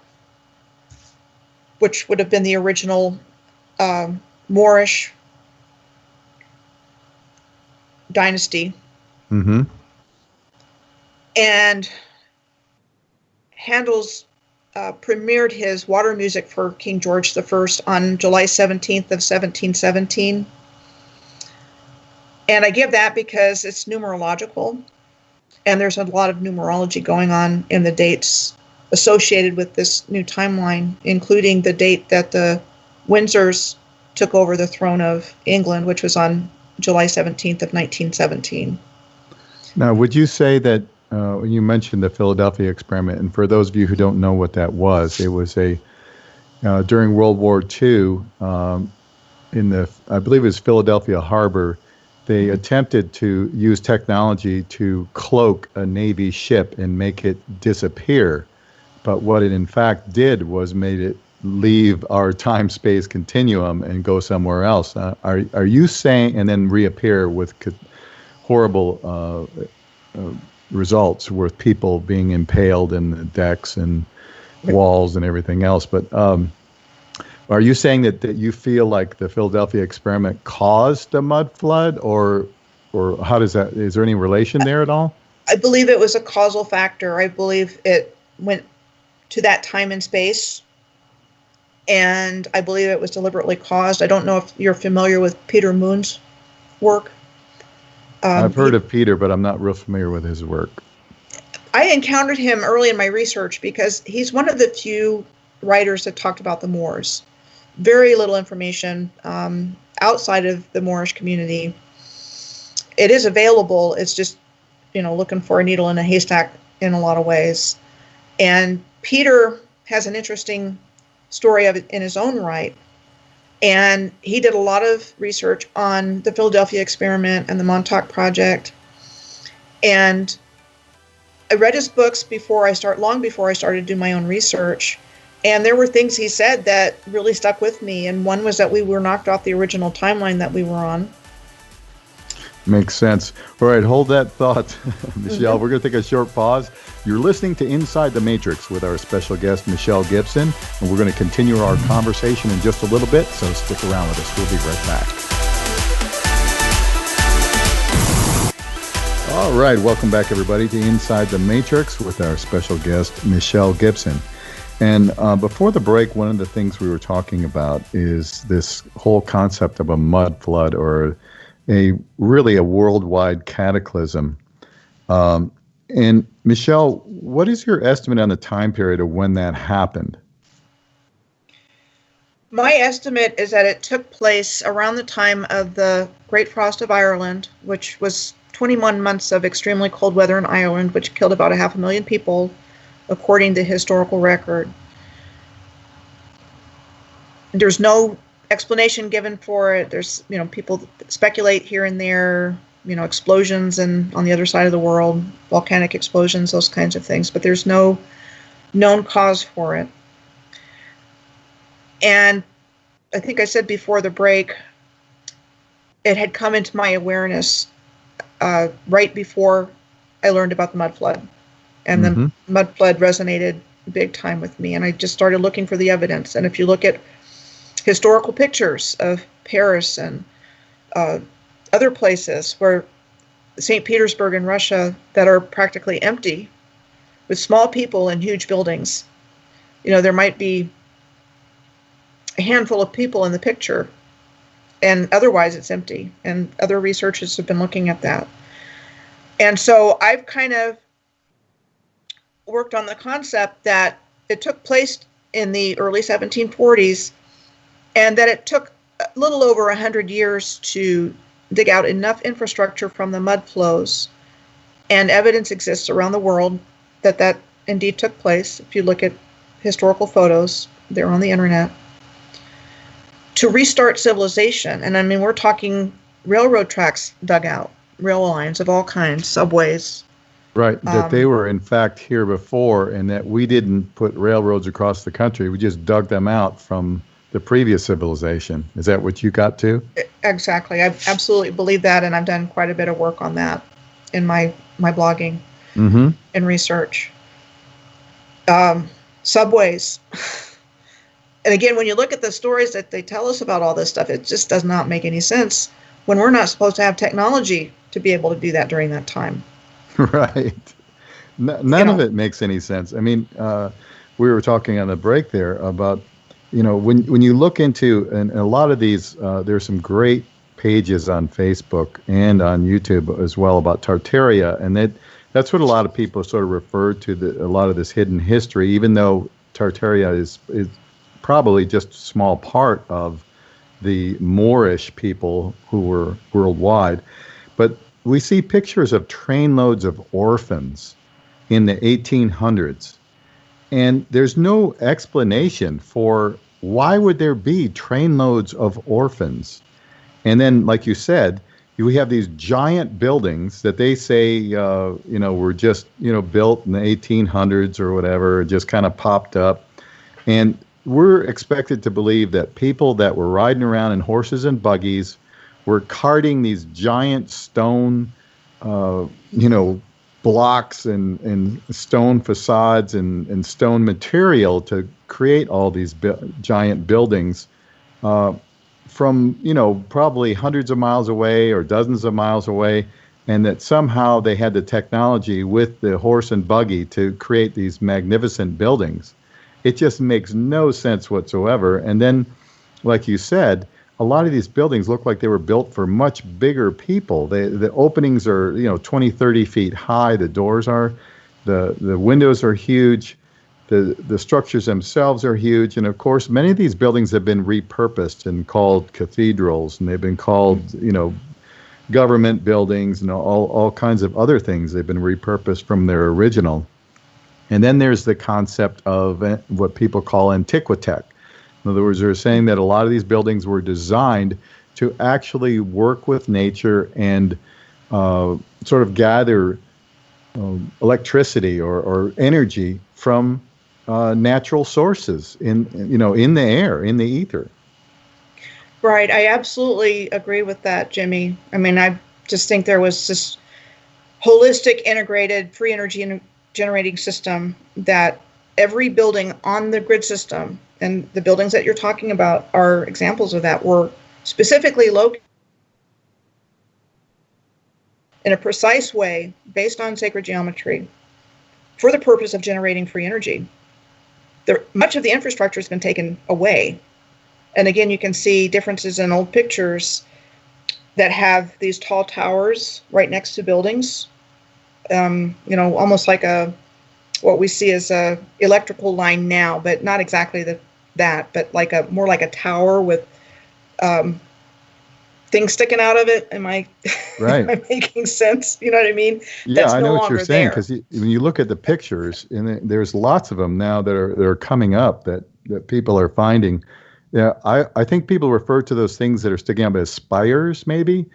which would have been the original Moorish dynasty. Mm-hmm. And Handel's premiered his water music for King George I on July 17th of 1717. And I give that because it's numerological, and there's a lot of numerology going on in the dates associated with this new timeline, including the date that the Windsors took over the throne of England, which was on July 17th of 1917. Now, would you say that you mentioned the Philadelphia experiment, and for those of you who don't know what that was, it was during World War II I believe it was Philadelphia Harbor. They attempted to use technology to cloak a Navy ship and make it disappear. But what it in fact did was made it leave our time-space continuum and go somewhere else. Are you saying, and then reappear with horrible results with people being impaled in the decks and walls and everything else. But are you saying that you feel like the Philadelphia experiment caused a mud flood, or how does that, is there any relation there at all? I believe it was a causal factor. I believe it went to that time and space, and I believe it was deliberately caused. I don't know if you're familiar with Peter Moon's work. I've heard of Peter, but I'm not real familiar with his work. I encountered him early in my research because he's one of the few writers that talked about the Moors. Very little information outside of the Moorish community. It is available. It's just, looking for a needle in a haystack in a lot of ways. And Peter has an interesting story of it in his own right. And he did a lot of research on the Philadelphia experiment and the Montauk Project. And I read his books long before I started to do my own research. And there were things he said that really stuck with me. And one was that we were knocked off the original timeline that we were on. Makes sense. All right, hold that thought, Michelle. We're going to take a short pause. You're listening to Inside the Matrix with our special guest, Michelle Gibson, and we're going to continue our conversation in just a little bit, so stick around with us. We'll be right back. All right, welcome back, everybody, to Inside the Matrix with our special guest, Michelle Gibson. And before the break, one of the things we were talking about is this whole concept of a mud flood, or really a worldwide cataclysm. And Michelle, what is your estimate on the time period of when that happened? My estimate is that it took place around the time of the Great Frost of Ireland, which was 21 months of extremely cold weather in Ireland, which killed about 500,000 people, according to historical record. There's no explanation given for it. There's, people speculate here and there, explosions and on the other side of the world, volcanic explosions, those kinds of things, but there's no known cause for it. And I think I said before the break, it had come into my awareness right before I learned about the mud flood. And the mud flood resonated big time with me. And I just started looking for the evidence. And if you look at historical pictures of Paris and other places where St. Petersburg in Russia that are practically empty with small people in huge buildings, there might be a handful of people in the picture and otherwise it's empty. And other researchers have been looking at that. And so I've kind of worked on the concept that it took place in the early 1740s and that it took a little over 100 years to dig out enough infrastructure from the mud flows, and evidence exists around the world that indeed took place. If you look at historical photos, they're on the internet, to restart civilization. And I mean, we're talking railroad tracks dug out, rail lines of all kinds, subways. Right, that they were in fact here before, and that we didn't put railroads across the country. We just dug them out from the previous civilization. Is that what you got to? Exactly. I absolutely believe that, and I've done quite a bit of work on that in my blogging and research. Subways. And again, when you look at the stories that they tell us about all this stuff, it just does not make any sense when we're not supposed to have technology to be able to do that during that time. Right. None of it makes any sense. I mean, we were talking on the break there about, when you look into, and a lot of these, there's some great pages on Facebook and on YouTube as well about Tartaria, and that's what a lot of people sort of refer to a lot of this hidden history, even though Tartaria is probably just a small part of the Moorish people who were worldwide. But we see pictures of trainloads of orphans in the 1800s. And there's no explanation for why would there be trainloads of orphans. And then, like you said, we have these giant buildings that they say, were just, built in the 1800s or whatever, just kind of popped up. And we're expected to believe that people that were riding around in horses and buggies were carting these giant stone, blocks and stone facades and stone material to create all these giant buildings from, probably hundreds of miles away or dozens of miles away, and that somehow they had the technology with the horse and buggy to create these magnificent buildings. It just makes no sense whatsoever. And then, like you said, a lot of these buildings look like they were built for much bigger people. The openings are, 20, 30 feet high. The doors are, the windows are huge. The structures themselves are huge. And of course, many of these buildings have been repurposed and called cathedrals, and they've been called, government buildings and all kinds of other things. They've been repurposed from their original. And then there's the concept of what people call antiquitech. In other words, they're saying that a lot of these buildings were designed to actually work with nature and sort of gather electricity or energy from natural sources in the air, in the ether. Right. I absolutely agree with that, Jimmy. I mean, I just think there was this holistic, integrated, free energy generating system that every building on the grid system, and the buildings that you're talking about are examples of that, were specifically located in a precise way based on sacred geometry for the purpose of generating free energy. Much of the infrastructure has been taken away. And again, you can see differences in old pictures that have these tall towers right next to buildings, almost like what we see as a electrical line now, but not exactly that, but more like a tower with things sticking out of it. Am I making sense? You know what I mean? Yeah, That's I know no what you're longer saying, there. because when you look at the pictures, and there's lots of them now that are coming up that people are finding. Yeah, I think people refer to those things that are sticking up as spires, maybe.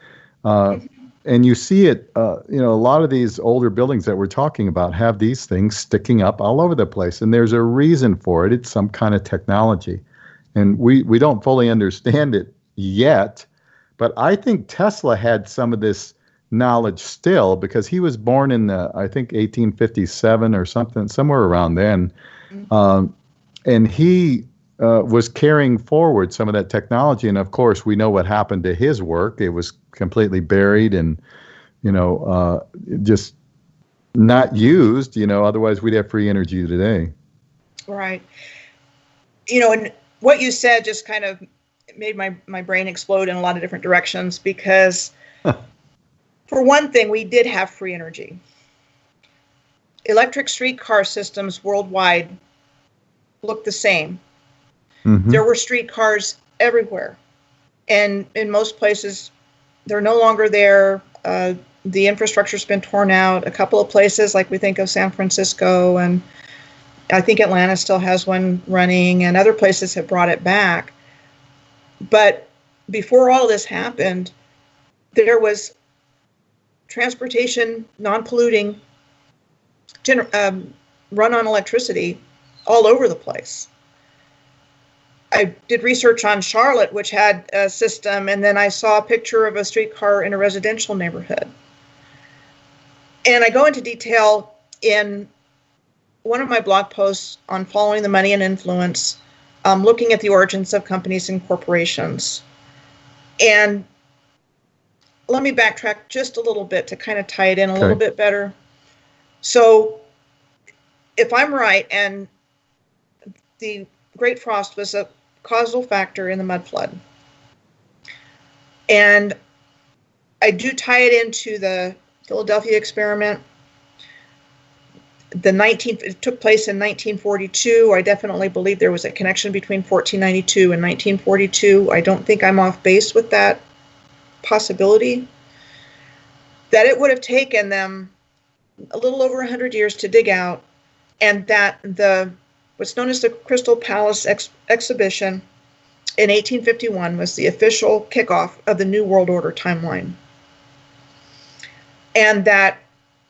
And you see it, a lot of these older buildings that we're talking about have these things sticking up all over the place. And there's a reason for it. It's some kind of technology. And we don't fully understand it yet. But I think Tesla had some of this knowledge still, because he was born in I think 1857 or something, somewhere around then. And he was carrying forward some of that technology. And of course, we know what happened to his work. It was completely buried and, just not used, otherwise we'd have free energy today. Right. And what you said just kind of made my brain explode in a lot of different directions, because for one thing, we did have free energy. Electric streetcar systems worldwide looked the same. Mm-hmm. There were streetcars everywhere. And in most places, they're no longer there. The infrastructure's been torn out. A couple of places, like we think of San Francisco, and I think Atlanta still has one running, and other places have brought it back. But before all this happened, there was transportation, non-polluting, run on electricity all over the place. I did research on Charlotte, which had a system, and then I saw a picture of a streetcar in a residential neighborhood. And I go into detail in one of my blog posts on following the money and influence, looking at the origins of companies and corporations. And let me backtrack just a little bit to kind of tie it in a little bit better. So if I'm right, and the Great Frost was a causal factor in the mud flood, and I do tie it into the Philadelphia experiment, It took place in 1942. I definitely believe there was a connection between 1492 and 1942. I don't think I'm off base with that possibility. That it would have taken them a little over 100 years to dig out, and that what's known as the Crystal Palace exhibition in 1851 was the official kickoff of the New World Order timeline. And that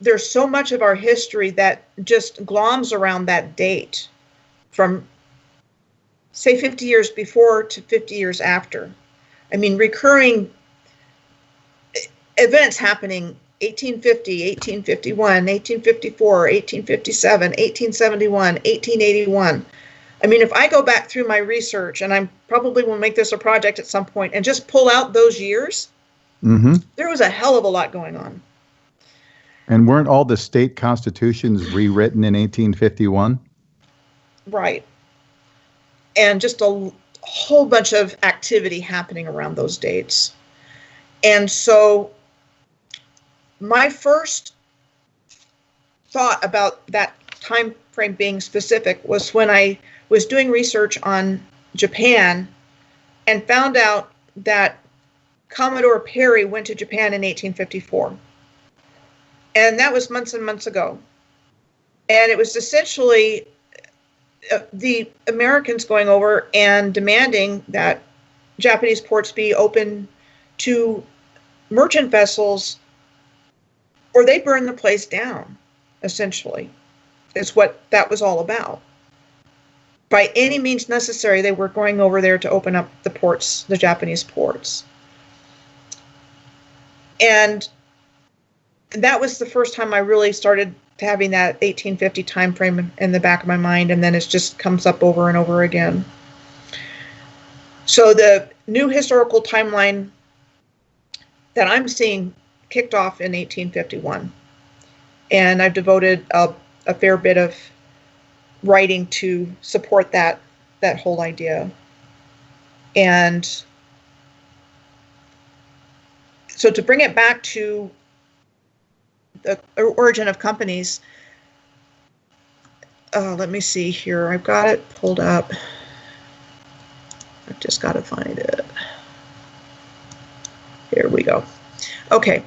there's so much of our history that just gloms around that date, from, say, 50 years before to 50 years after. I mean, recurring events happening 1850, 1851, 1854, 1857, 1871, 1881. I mean, if I go back through my research, and I probably will make this a project at some point, and just pull out those years, there was a hell of a lot going on. And weren't all the state constitutions rewritten in 1851? Right. And just a whole bunch of activity happening around those dates. And so my first thought about that time frame being specific was when I was doing research on Japan and found out that Commodore Perry went to Japan in 1854. And that was months and months ago. And it was essentially the Americans going over and demanding that Japanese ports be open to merchant vessels, or they burn the place down, essentially, is what that was all about. By any means necessary, they were going over there to open up the ports, the Japanese ports. And that was the first time I really started having that 1850 time frame in the back of my mind, and then it just comes up over and over again. So the new historical timeline that I'm seeing kicked off in 1851, and I've devoted a fair bit of writing to support that whole idea. And so to bring it back to the origin of companies, let me see here. I've got it pulled up. I've just got to find it. Here we go. Okay,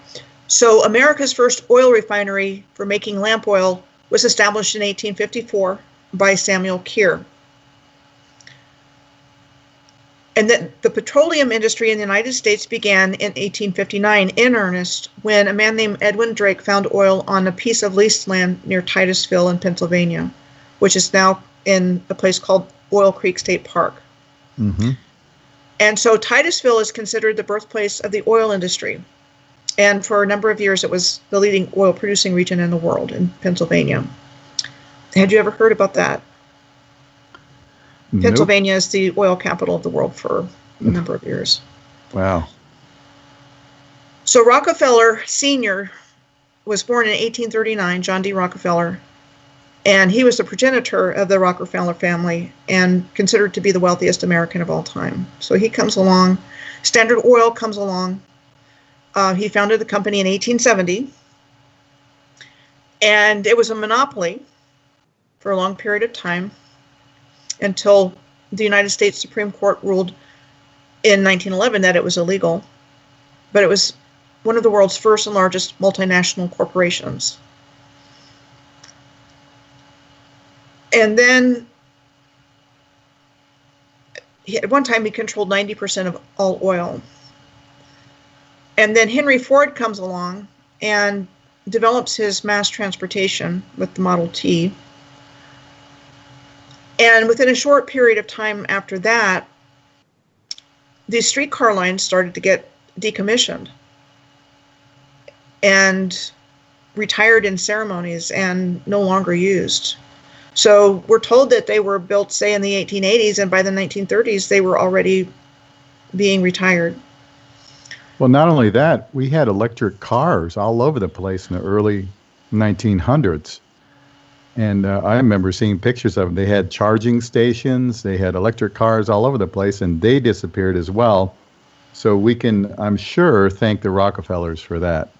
so America's first oil refinery for making lamp oil was established in 1854 by Samuel Keir. And the petroleum industry in the United States began in 1859 in earnest, when a man named Edwin Drake found oil on a piece of leased land near Titusville in Pennsylvania, which is now in a place called Oil Creek State Park. And so Titusville is considered the birthplace of the oil industry. And for a number of years, it was the leading oil producing region in the world, in Pennsylvania. Had you ever heard about that? Nope. Pennsylvania is the oil capital of the world for a number of years. Wow. So Rockefeller Sr. was born in 1839, John D. Rockefeller, and he was the progenitor of the Rockefeller family and considered to be the wealthiest American of all time. So he comes along. Standard Oil comes along. He founded the company in 1870, and it was a monopoly for a long period of time, until the United States Supreme Court ruled in 1911 that it was illegal. But it was one of the world's first and largest multinational corporations. And then, at one time, he controlled 90% of all oil. And then Henry Ford comes along and develops his mass transportation with the Model T. And within a short period of time after that, these streetcar lines started to get decommissioned and retired in ceremonies and no longer used. So we're told that they were built, say, in the 1880s, and by the 1930s, they were already being retired. Well, not only that, we had electric cars all over the place in the early 1900s. And I remember seeing pictures of them. They had charging stations, they had electric cars all over the place, and they disappeared as well. So we can, I'm sure, thank the Rockefellers for that.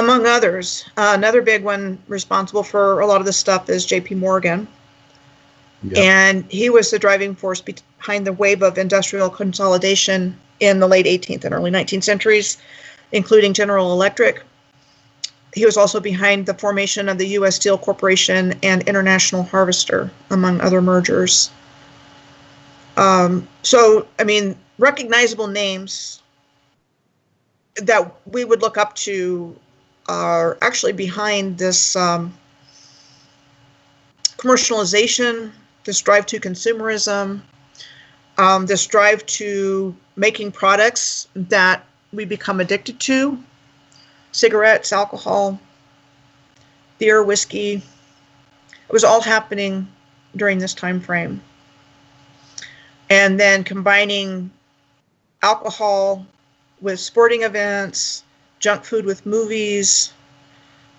among others. Another big one responsible for a lot of this stuff is J.P. Morgan. Yep. And he was the driving force behind the wave of industrial consolidation in the late 18th and early 19th centuries, including General Electric. He was also behind the formation of the U.S. Steel Corporation and International Harvester, among other mergers. Recognizable names that we would look up to are actually behind this commercialization, this drive to consumerism, this drive to making products that we become addicted to: cigarettes, alcohol, beer, whiskey. It was all happening during this time frame. And then combining alcohol with sporting events, junk food with movies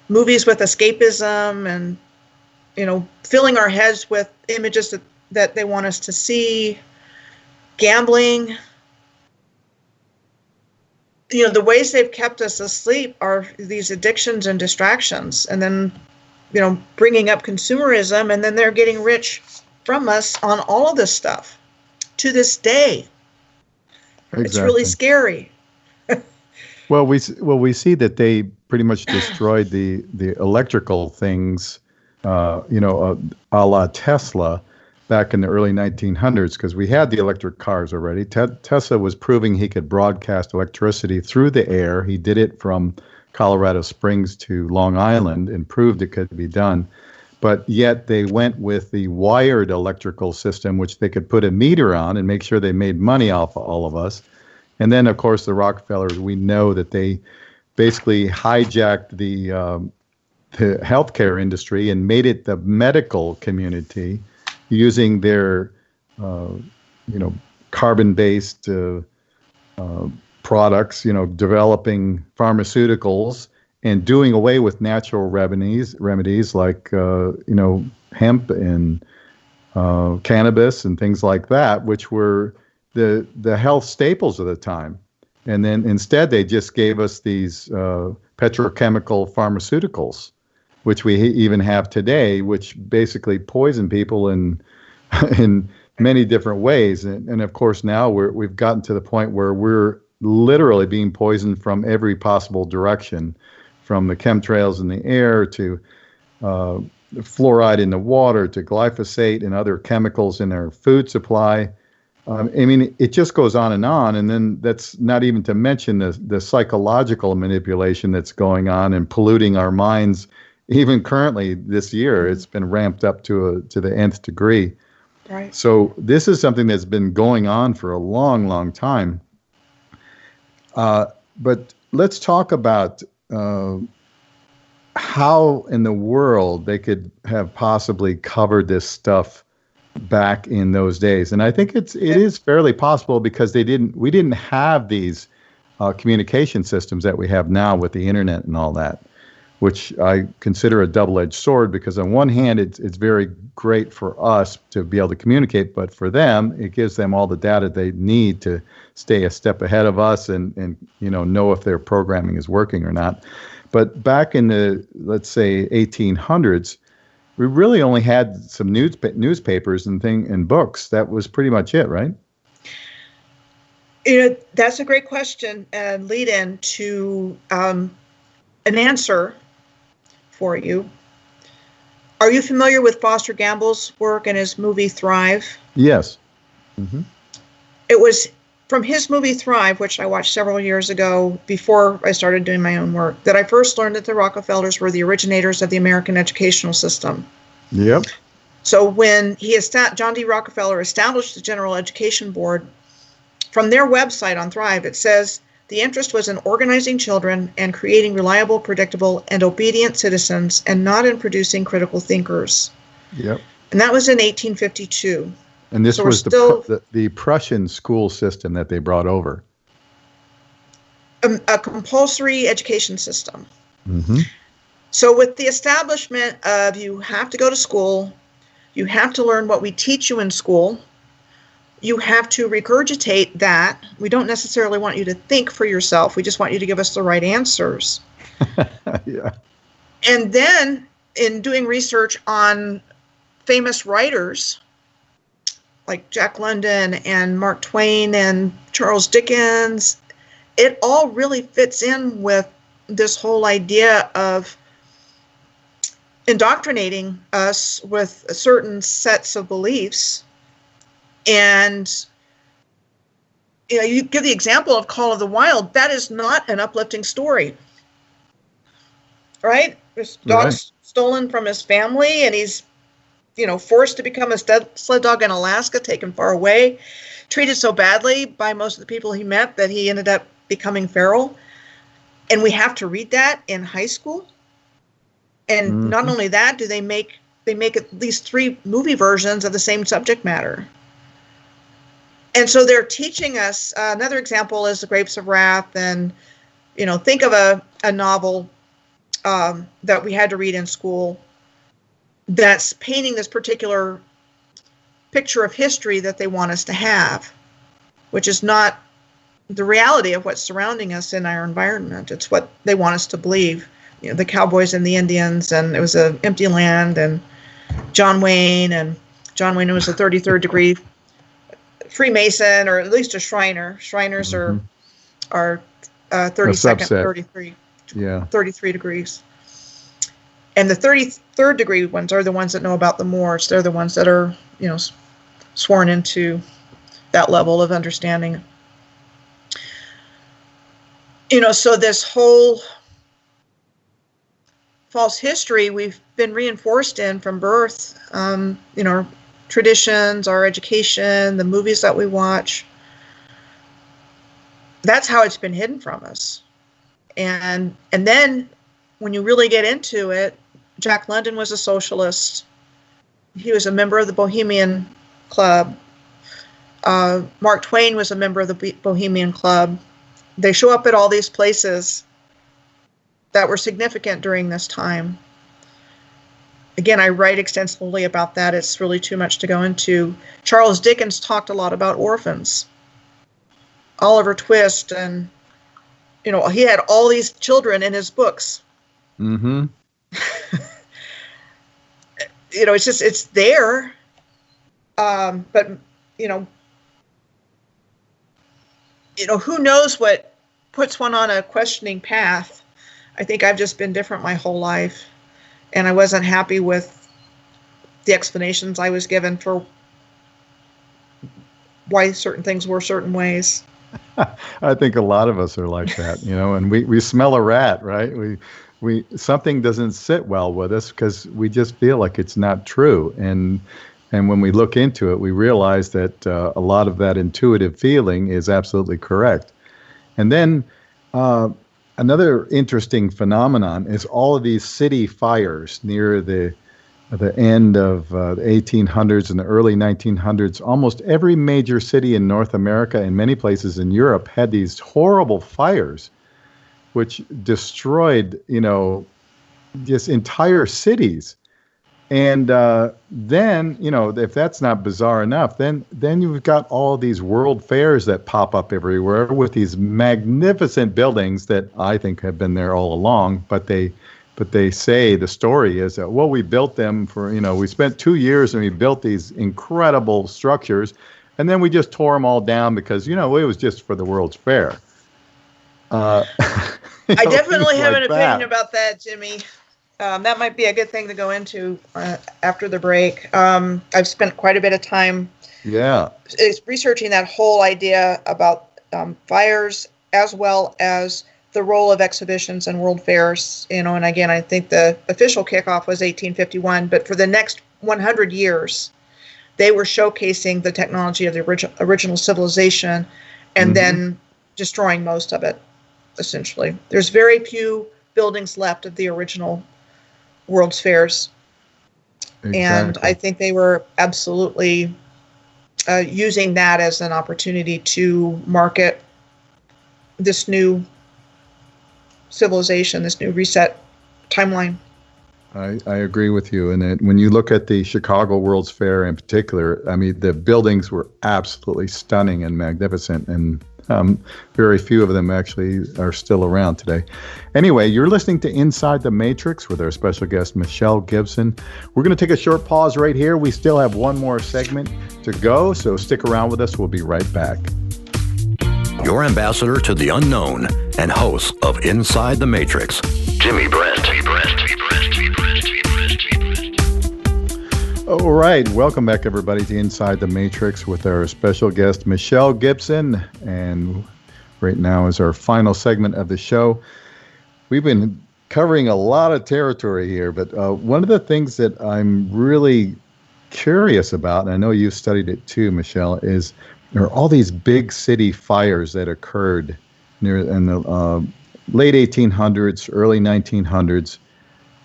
with escapism, and, filling our heads with images that they want us to see, gambling. The ways they've kept us asleep are these addictions and distractions, and then, bringing up consumerism, and then they're getting rich from us on all of this stuff to this day. Exactly. It's really scary. Well, we see that they pretty much destroyed the electrical things, a la Tesla, back in the early 1900s, because we had the electric cars already. Tesla was proving he could broadcast electricity through the air. He did it from Colorado Springs to Long Island and proved it could be done. But yet they went with the wired electrical system, which they could put a meter on and make sure they made money off of all of us. And then, of course, the Rockefellers, we know that they basically hijacked the healthcare industry and made it the medical community, using their, carbon-based products, developing pharmaceuticals and doing away with natural remedies like, hemp and cannabis and things like that, which were the health staples of the time. And then instead they just gave us these petrochemical pharmaceuticals, which we even have today, which basically poison people in many different ways. And of course now we've gotten to the point where we're literally being poisoned from every possible direction, from the chemtrails in the air to fluoride in the water to glyphosate and other chemicals in our food supply. It just goes on. And then that's not even to mention the psychological manipulation that's going on and polluting our minds. Even currently this year, it's been ramped up to the nth degree. Right. So this is something that's been going on for a long, long time. But let's talk about how in the world they could have possibly covered this stuff back in those days. And I think it is fairly possible, because we didn't have these communication systems that we have now with the internet and all that, which I consider a double-edged sword, because on one hand, it's very great for us to be able to communicate, but for them, it gives them all the data they need to stay a step ahead of us and know if their programming is working or not. But back in the, let's say, 1800s, we really only had some newspapers and books. That was pretty much it, right? That's a great question, and lead in to an answer for you. Are you familiar with Foster Gamble's work and his movie Thrive? Yes. Mm-hmm. It was from his movie Thrive, which I watched several years ago before I started doing my own work, that I first learned that the Rockefellers were the originators of the American educational system. Yep. So when John D. Rockefeller established the General Education Board, from their website on Thrive, it says the interest was in organizing children and creating reliable, predictable, and obedient citizens, and not in producing critical thinkers. Yep. And that was in 1852. And this was the Prussian school system that they brought over. A compulsory education system. Mm-hmm. So with the establishment of you have to go to school, you have to learn what we teach you in school, you have to regurgitate that. We don't necessarily want you to think for yourself. We just want you to give us the right answers. Yeah. And then in doing research on famous writers like Jack London and Mark Twain and Charles Dickens, it all really fits in with this whole idea of indoctrinating us with certain sets of beliefs. And you give the example of Call of the Wild. That is not an uplifting story, right? This dog's stolen from his family, and he's, forced to become a sled dog in Alaska, taken far away, treated so badly by most of the people he met that he ended up becoming feral. And we have to read that in high school. And not only that, do they make at least 3 movie versions of the same subject matter. And so they're teaching us. Another example is The Grapes of Wrath. And, think of a novel that we had to read in school that's painting this particular picture of history that they want us to have, which is not the reality of what's surrounding us in our environment. It's what they want us to believe. The cowboys and the Indians, and it was an empty land, and John Wayne was a 33rd degree Freemason, or at least a Shriner. Shriners are 32nd, 33 degrees. And the 33rd degree ones are the ones that know about the Moors. They're the ones that are, sworn into that level of understanding. So this whole false history we've been reinforced in from birth, our traditions, our education, the movies that we watch. That's how it's been hidden from us. And then when you really get into it, Jack London was a socialist. He was a member of the Bohemian Club. Mark Twain was a member of the Bohemian Club. They show up at all these places that were significant during this time. Again, I write extensively about that. It's really too much to go into. Charles Dickens talked a lot about orphans. Oliver Twist, and he had all these children in his books. Mm-hmm. It's there. But who knows what puts one on a questioning path. I think I've just been different my whole life, and I wasn't happy with the explanations I was given for why certain things were certain ways. I think a lot of us are like that, and we smell a rat, right? We something doesn't sit well with us because we just feel like it's not true. And when we look into it, we realize that a lot of that intuitive feeling is absolutely correct. And then another interesting phenomenon is all of these city fires near the end of the 1800s and the early 1900s. Almost every major city in North America and many places in Europe had these horrible fires, which destroyed, just entire cities. And then, if that's not bizarre enough, then you've got all these world fairs that pop up everywhere with these magnificent buildings that I think have been there all along. But they say the story is that, well, we built them for, we spent 2 years and we built these incredible structures, and then we just tore them all down because, it was just for the World's Fair. I definitely have an opinion about that, Jimmy. That might be a good thing to go into after the break. I've spent quite a bit of time researching that whole idea about fires, as well as the role of exhibitions and world fairs. And again, I think the official kickoff was 1851, but for the next 100 years, they were showcasing the technology of the original civilization and then destroying most of it, essentially. There's very few buildings left of the original World's Fairs. Exactly. And I think they were absolutely using that as an opportunity to market this new civilization, this new reset timeline. I agree with you. And when you look at the Chicago World's Fair in particular, I mean, the buildings were absolutely stunning and magnificent. And Very few of them actually are still around today. Anyway, you're listening to Inside the Matrix with our special guest, Michelle Gibson. We're going to take a short pause right here. We still have one more segment to go, so stick around with us. We'll be right back. Your ambassador to the unknown and host of Inside the Matrix, Jimmy Brent. All right, welcome back, everybody, to Inside the Matrix with our special guest, Michelle Gibson. And right now is our final segment of the show. We've been covering a lot of territory here, but one of the things that I'm really curious about, and I know you've studied it too, Michelle, is there are all these big city fires that occurred in the late 1800s, early 1900s.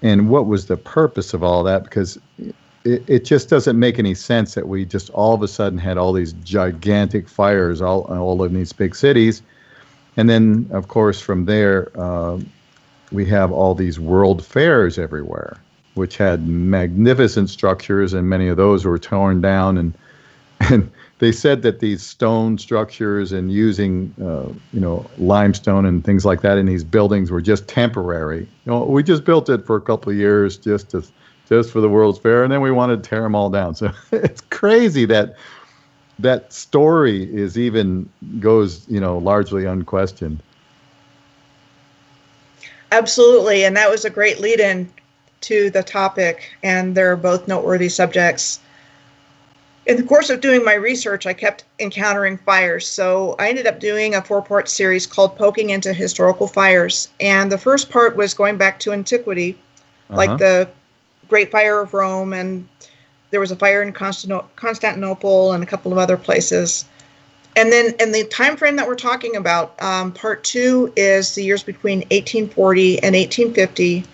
And what was the purpose of all that? Because it just doesn't make any sense that we just all of a sudden had all these gigantic fires all in these big cities. And then, of course, from there, we have all these world fairs everywhere, which had magnificent structures, and many of those were torn down. And they said that these stone structures and using, limestone and things like that in these buildings were just temporary. We just built it for a couple of years just for the World's Fair, and then we wanted to tear them all down. So it's crazy that story goes largely unquestioned. Absolutely, and that was a great lead-in to the topic, and they're both noteworthy subjects. In the course of doing my research, I kept encountering fires, so I ended up doing a 4-part series called Poking into Historical Fires, and the first part was going back to antiquity, like the Great Fire of Rome, and there was a fire in Constantinople and a couple of other places. And then in the time frame that we're talking about, part 2 is the years between 1840 and 1850,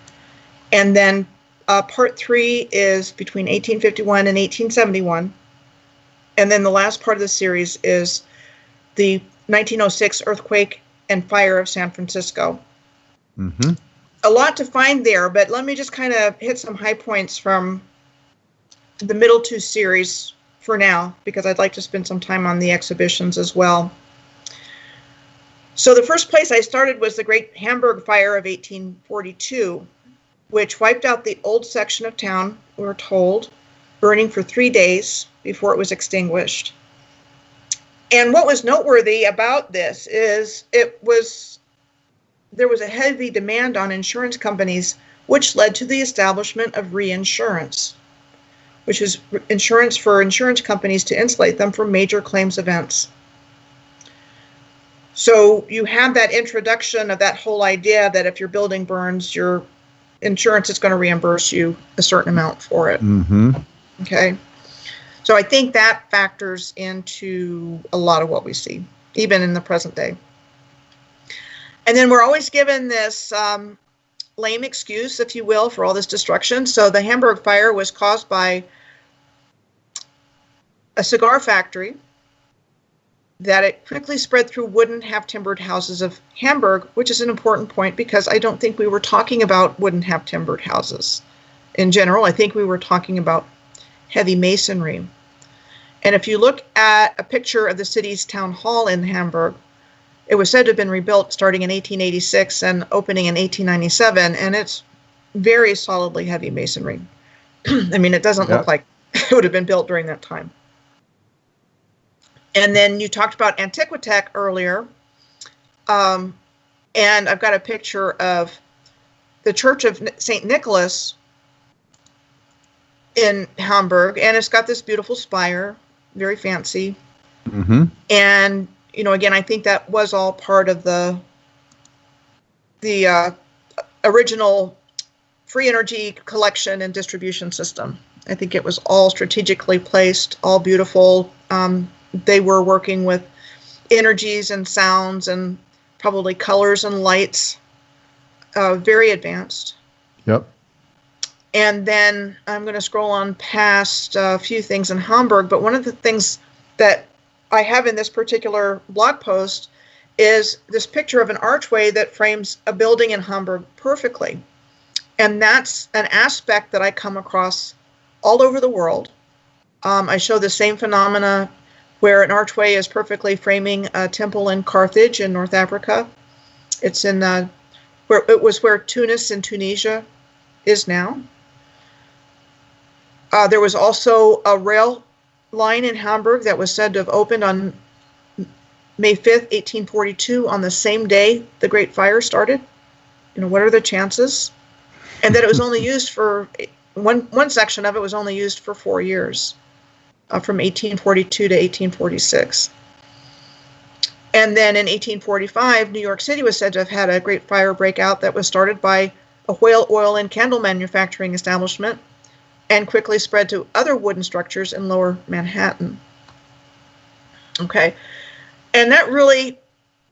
and then part 3 is between 1851 and 1871, and then the last part of the series is the 1906 earthquake and fire of San Francisco. Mm-hmm. A lot to find there, but let me just kind of hit some high points from the middle 2 series for now, because I'd like to spend some time on the exhibitions as well. So the first place I started was the Great Hamburg Fire of 1842, which wiped out the old section of town, we're told, burning for 3 days before it was extinguished. And what was noteworthy about this is there was a heavy demand on insurance companies, which led to the establishment of reinsurance, which is insurance for insurance companies to insulate them from major claims events. So you have that introduction of that whole idea that if your building burns, your insurance is going to reimburse you a certain amount for it. Mm-hmm. Okay. So I think that factors into a lot of what we see, even in the present day. And then we're always given this lame excuse, if you will, for all this destruction. So the Hamburg Fire was caused by a cigar factory, that it quickly spread through wooden half-timbered houses of Hamburg, which is an important point because I don't think we were talking about wooden half-timbered houses in general. I think we were talking about heavy masonry. And if you look at a picture of the city's town hall in Hamburg, it was said to have been rebuilt starting in 1886 and opening in 1897, and it's very solidly heavy masonry. I mean, it doesn't look like it would have been built during that time. And then you talked about Antiquitech earlier, and I've got a picture of the Church of St. Nicholas in Hamburg, and it's got this beautiful spire, very fancy. Mm-hmm. And again, I think that was all part of the original free energy collection and distribution system. I think it was all strategically placed, all beautiful. They were working with energies and sounds and probably colors and lights, very advanced. Yep. And then I'm going to scroll on past a few things in Hamburg, but one of the things that I have in this particular blog post is this picture of an archway that frames a building in Hamburg perfectly. And that's an aspect that I come across all over the world. I show the same phenomena where an archway is perfectly framing a temple in Carthage in North Africa. It's in where Tunis in Tunisia is now. There was also a rail line in Hamburg that was said to have opened on May 5th, 1842, on the same day the Great Fire started. What are the chances? And that it was only used for, one section of it was only used for 4 years, from 1842 to 1846. And then in 1845, New York City was said to have had a great fire breakout that was started by a whale oil and candle manufacturing establishment and quickly spread to other wooden structures in lower Manhattan. Okay, and that really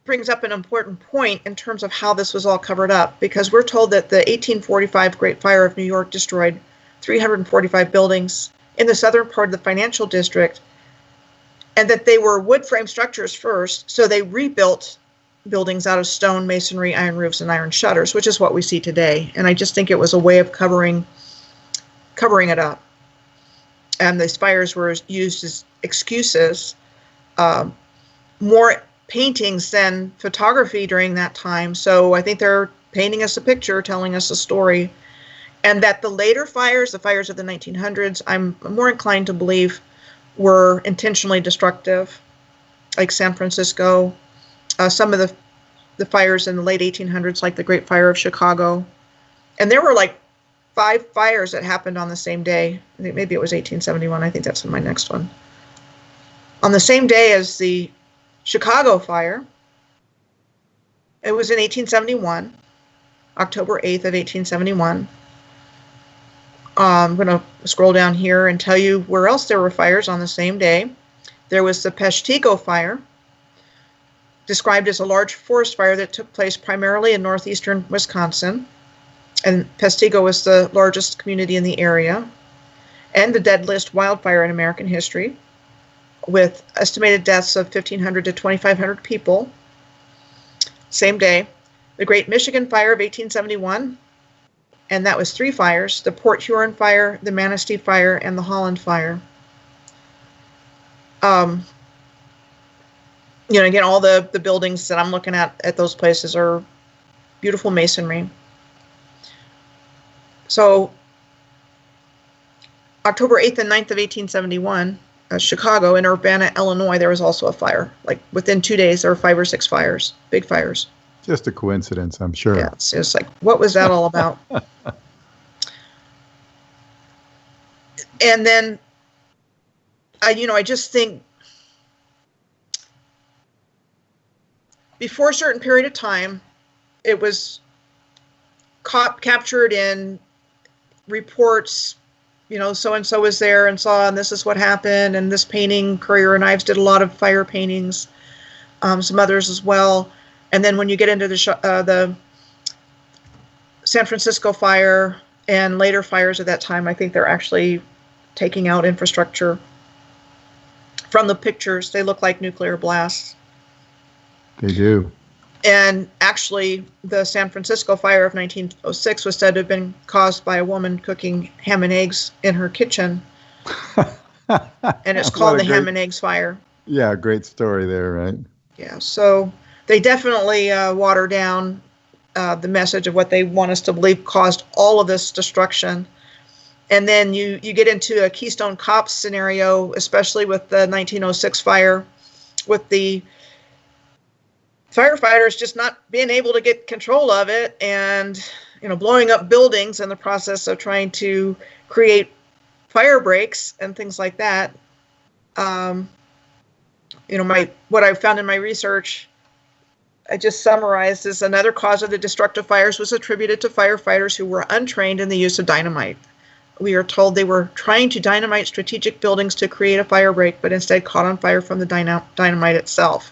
brings up an important point in terms of how this was all covered up, because we're told that the 1845 Great Fire of New York destroyed 345 buildings in the southern part of the financial district, and that they were wood frame structures first, so they rebuilt buildings out of stone, masonry, iron roofs, and iron shutters, which is what we see today. And I just think it was a way of covering it up. And these fires were used as excuses. More paintings than photography during that time, so I think they're painting us a picture, telling us a story. And that the later fires, the fires of the 1900s, I'm more inclined to believe were intentionally destructive, like San Francisco. Some of the fires in the late 1800s, like the Great Fire of Chicago. And there were like 5 fires that happened on the same day. I think maybe it was 1871. I think that's in my next one. On the same day as the Chicago fire, it was in 1871, October 8th of 1871. I'm going to scroll down here and tell you where else there were fires on the same day. There was the Peshtigo Fire, described as a large forest fire that took place primarily in northeastern Wisconsin. And Peshtigo was the largest community in the area, and the deadliest wildfire in American history, with estimated deaths of 1,500 to 2,500 people. Same day. The Great Michigan Fire of 1871, and that was 3 fires: the Port Huron Fire, the Manistee Fire, and the Holland Fire. Again, all the buildings that I'm looking at those places are beautiful masonry. So October 8th and 9th of 1871, Chicago, in Urbana, Illinois, there was also a fire. Like within 2 days, there were 5 or 6 fires, big fires. Just a coincidence, I'm sure. Yeah, it's like, what was that all about? And then, I just think before a certain period of time, it was captured in reports, so-and-so was there and saw, and this is what happened, and this painting, Currier and Ives did a lot of fire paintings, some others as well. And then when you get into the San Francisco fire and later fires at that time, I think they're actually taking out infrastructure. From the pictures, they look like nuclear blasts. They do. And actually, the San Francisco fire of 1906 was said to have been caused by a woman cooking ham and eggs in her kitchen. And it's called the ham and eggs fire. Yeah, great story there, right? Yeah, so they definitely water down the message of what they want us to believe caused all of this destruction. And then you get into a Keystone Cops scenario, especially with the 1906 fire, with the firefighters just not being able to get control of it, and blowing up buildings in the process of trying to create fire breaks and things like that. What I found in my research, I just summarized, is another cause of the destructive fires was attributed to firefighters who were untrained in the use of dynamite. We are told they were trying to dynamite strategic buildings to create a fire break, but instead caught on fire from the dynamite itself.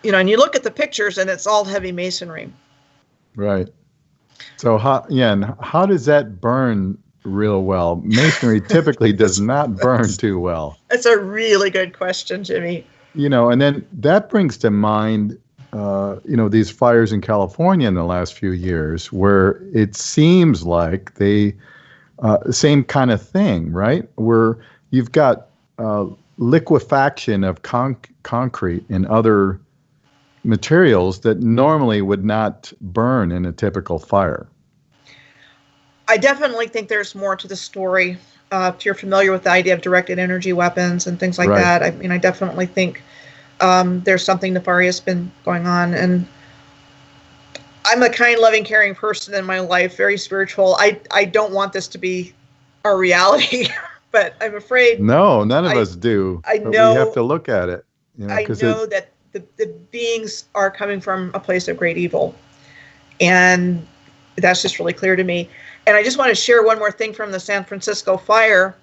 And you look at the pictures, and it's all heavy masonry. Right. So how does that burn real well? Masonry typically does not burn too well. That's a really good question, Jimmy. And then that brings to mind, these fires in California in the last few years, where it seems like they, same kind of thing, right? Where you've got liquefaction of concrete and other materials that normally would not burn in a typical fire. I definitely think there's more to the story. If you're familiar with the idea of directed energy weapons and things like that, I mean, I definitely think there's something nefarious been going on. And I'm a kind, loving, caring person in my life, very spiritual. I don't want this to be our reality, but I'm afraid. No, none of us do. I but know. we have to look at it. I know that the beings are coming from a place of great evil. And that's just really clear to me. And I just want to share one more thing from the San Francisco fire.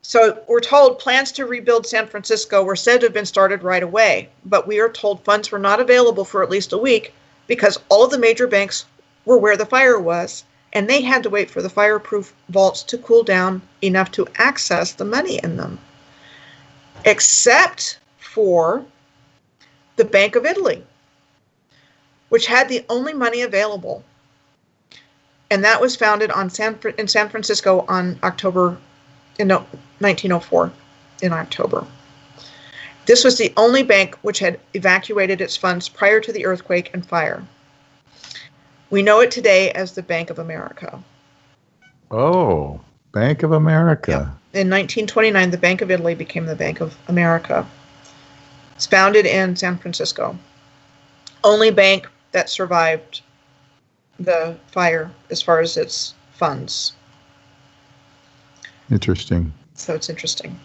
So we're told plans to rebuild San Francisco were said to have been started right away, but we are told funds were not available for at least a week because all of the major banks were where the fire was, and they had to wait for the fireproof vaults to cool down enough to access the money in them, except for the Bank of Italy, which had the only money available. And that was founded in San Francisco in 1904, in October. This was the only bank which had evacuated its funds prior to the earthquake and fire. We know it today as the Bank of America. Oh, Bank of America. Yeah. In 1929, the Bank of Italy became the Bank of America. It's founded in San Francisco. Only bank that survived the fire as far as its funds. Interesting. So it's interesting.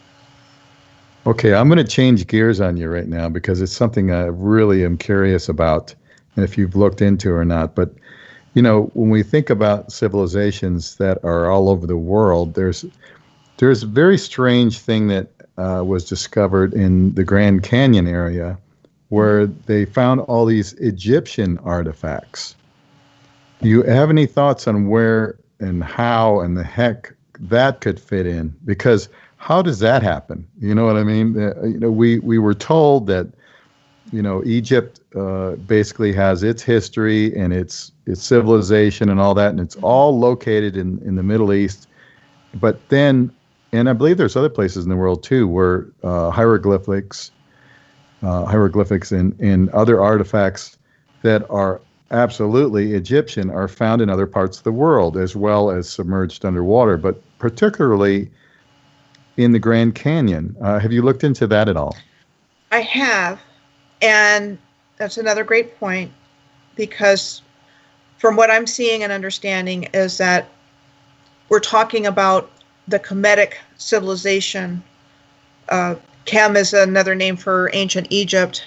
Okay, I'm going to change gears on you right now because it's something I really am curious about, and if you've looked into or not. But, you know, when we think about civilizations that are all over the world, there's a very strange thing that was discovered in the Grand Canyon area where they found all these Egyptian artifacts. Do you have any thoughts on where and how and the heck that could fit in? Because how does that happen? You know what I mean? We were told that, Egypt basically has its history and its civilization and all that, and it's all located in the Middle East. But then, and I believe there's other places in the world too where hieroglyphics and other artifacts that are absolutely Egyptian are found in other parts of the world as well as submerged underwater, but particularly in the Grand Canyon. Have you looked into that at all? I have, and that's another great point, because from what I'm seeing and understanding is that we're talking about the Kemetic civilization. Kem is another name for ancient Egypt,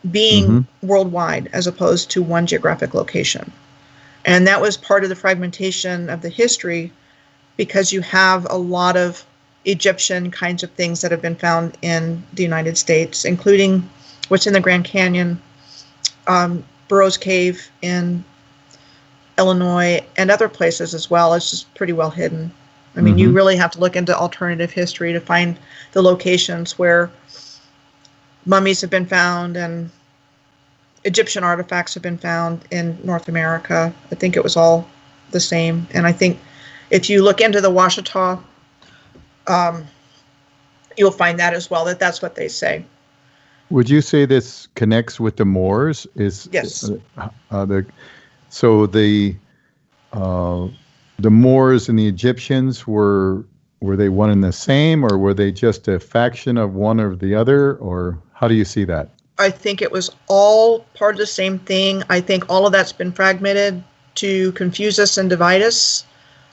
being worldwide as opposed to one geographic location. And that was part of the fragmentation of the history, because you have a lot of Egyptian kinds of things that have been found in the United States, including what's in the Grand Canyon, Burroughs Cave in Illinois, and other places as well. It's just pretty well hidden. I mean, you really have to look into alternative history to find the locations where mummies have been found and Egyptian artifacts have been found in North America. I think it was all the same. And I think if you look into the Washita, you'll find that as well, that's what they say. Would you say this connects with the Moors? Yes. The Moors and the Egyptians, were they one and the same, or were they just a faction of one or the other, or how do you see that? I think it was all part of the same thing. I think all of that's been fragmented to confuse us and divide us.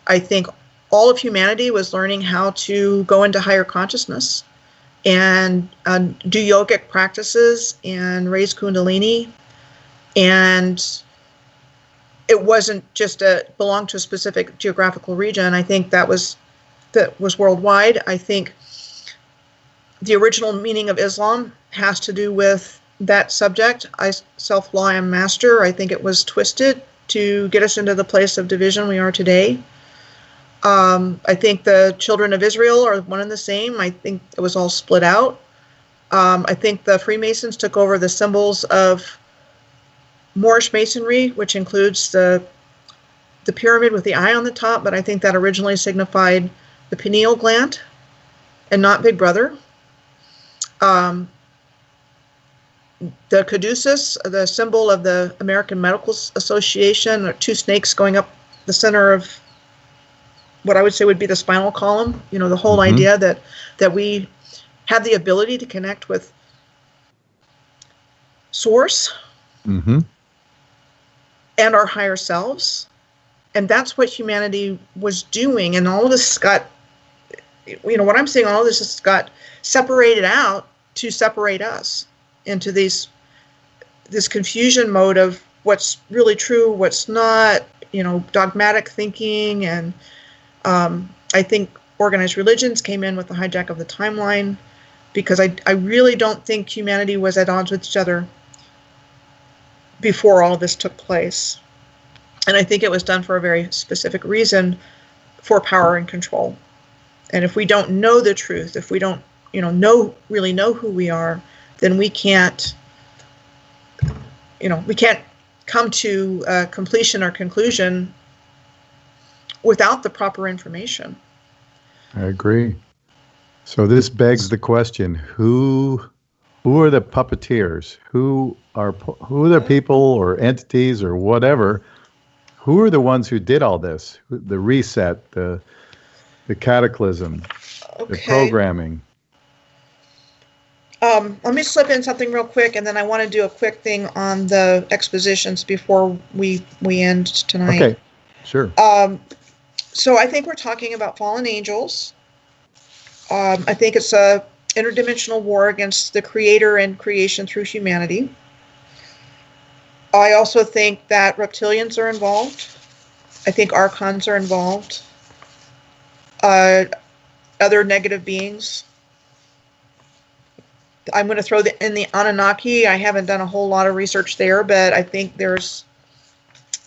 I think all of humanity was learning how to go into higher consciousness and do yogic practices and raise Kundalini. And it wasn't just belonged to a specific geographical region. I think that was worldwide. I think the original meaning of Islam has to do with that subject. Self-law, I am master. I think it was twisted to get us into the place of division we are today. I think the children of Israel are one and the same. I think it was all split out. I think the Freemasons took over the symbols of Moorish masonry, which includes the pyramid with the eye on the top, but I think that originally signified the pineal gland. and not Big Brother. The caduceus, the symbol of the American Medical Association, are two snakes going up the center of what I would say would be the spinal column. You know, the whole idea that we have the ability to connect with Source and our higher selves. And that's what humanity was doing. And all of this got, you know, what I'm saying, all of this has got separated out to separate us into this confusion mode of what's really true, what's not, you know, dogmatic thinking. And I think organized religions came in with the hijack of the timeline, because I really don't think humanity was at odds with each other before all of this took place. And I think it was done for a very specific reason, for power and control. And if we don't know the truth, if we don't, you know, really know who we are, then we can't, you know, we can't come to completion or conclusion without the proper information. I agree. So this begs the question: who are the puppeteers? Who are the people or entities or whatever? Who are the ones who did all this? The reset, the cataclysm, the programming. Let me slip in something real quick, and then I want to do a quick thing on the expositions before we end tonight. Okay, sure. So I think we're talking about fallen angels. I think it's a interdimensional war against the creator and creation through humanity. I also think that reptilians are involved. I think archons are involved. Other negative beings. I'm going to throw in the Anunnaki. I haven't done a whole lot of research there, but I think there's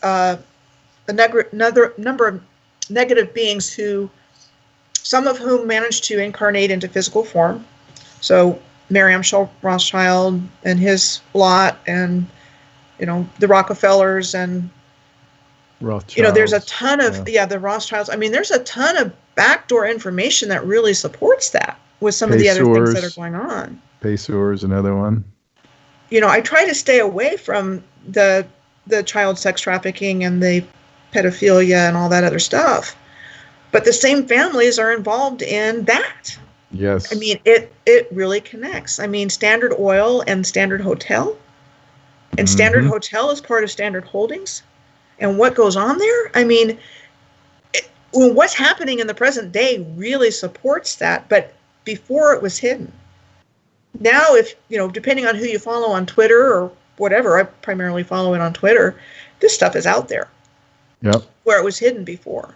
another number of negative beings some of whom managed to incarnate into physical form. So Miriam Rothschild and his lot, and, you know, the Rockefellers and, Rothschilds. You know, there's a ton of, the Rothschilds. I mean, there's a ton of backdoor information that really supports that with some of the other things that are going on. Pesor is another one. You know, I try to stay away from the child sex trafficking and the pedophilia and all that other stuff. But the same families are involved in that. Yes. I mean, it really connects. I mean, Standard Oil and Standard Hotel. And Standard Hotel is part of Standard Holdings. And what goes on there? I mean, what's happening in the present day really supports that. But before, it was hidden. Now, if, you know, depending on who you follow on Twitter or whatever, I primarily follow it on Twitter, this stuff is out there. Yep. Where it was hidden before.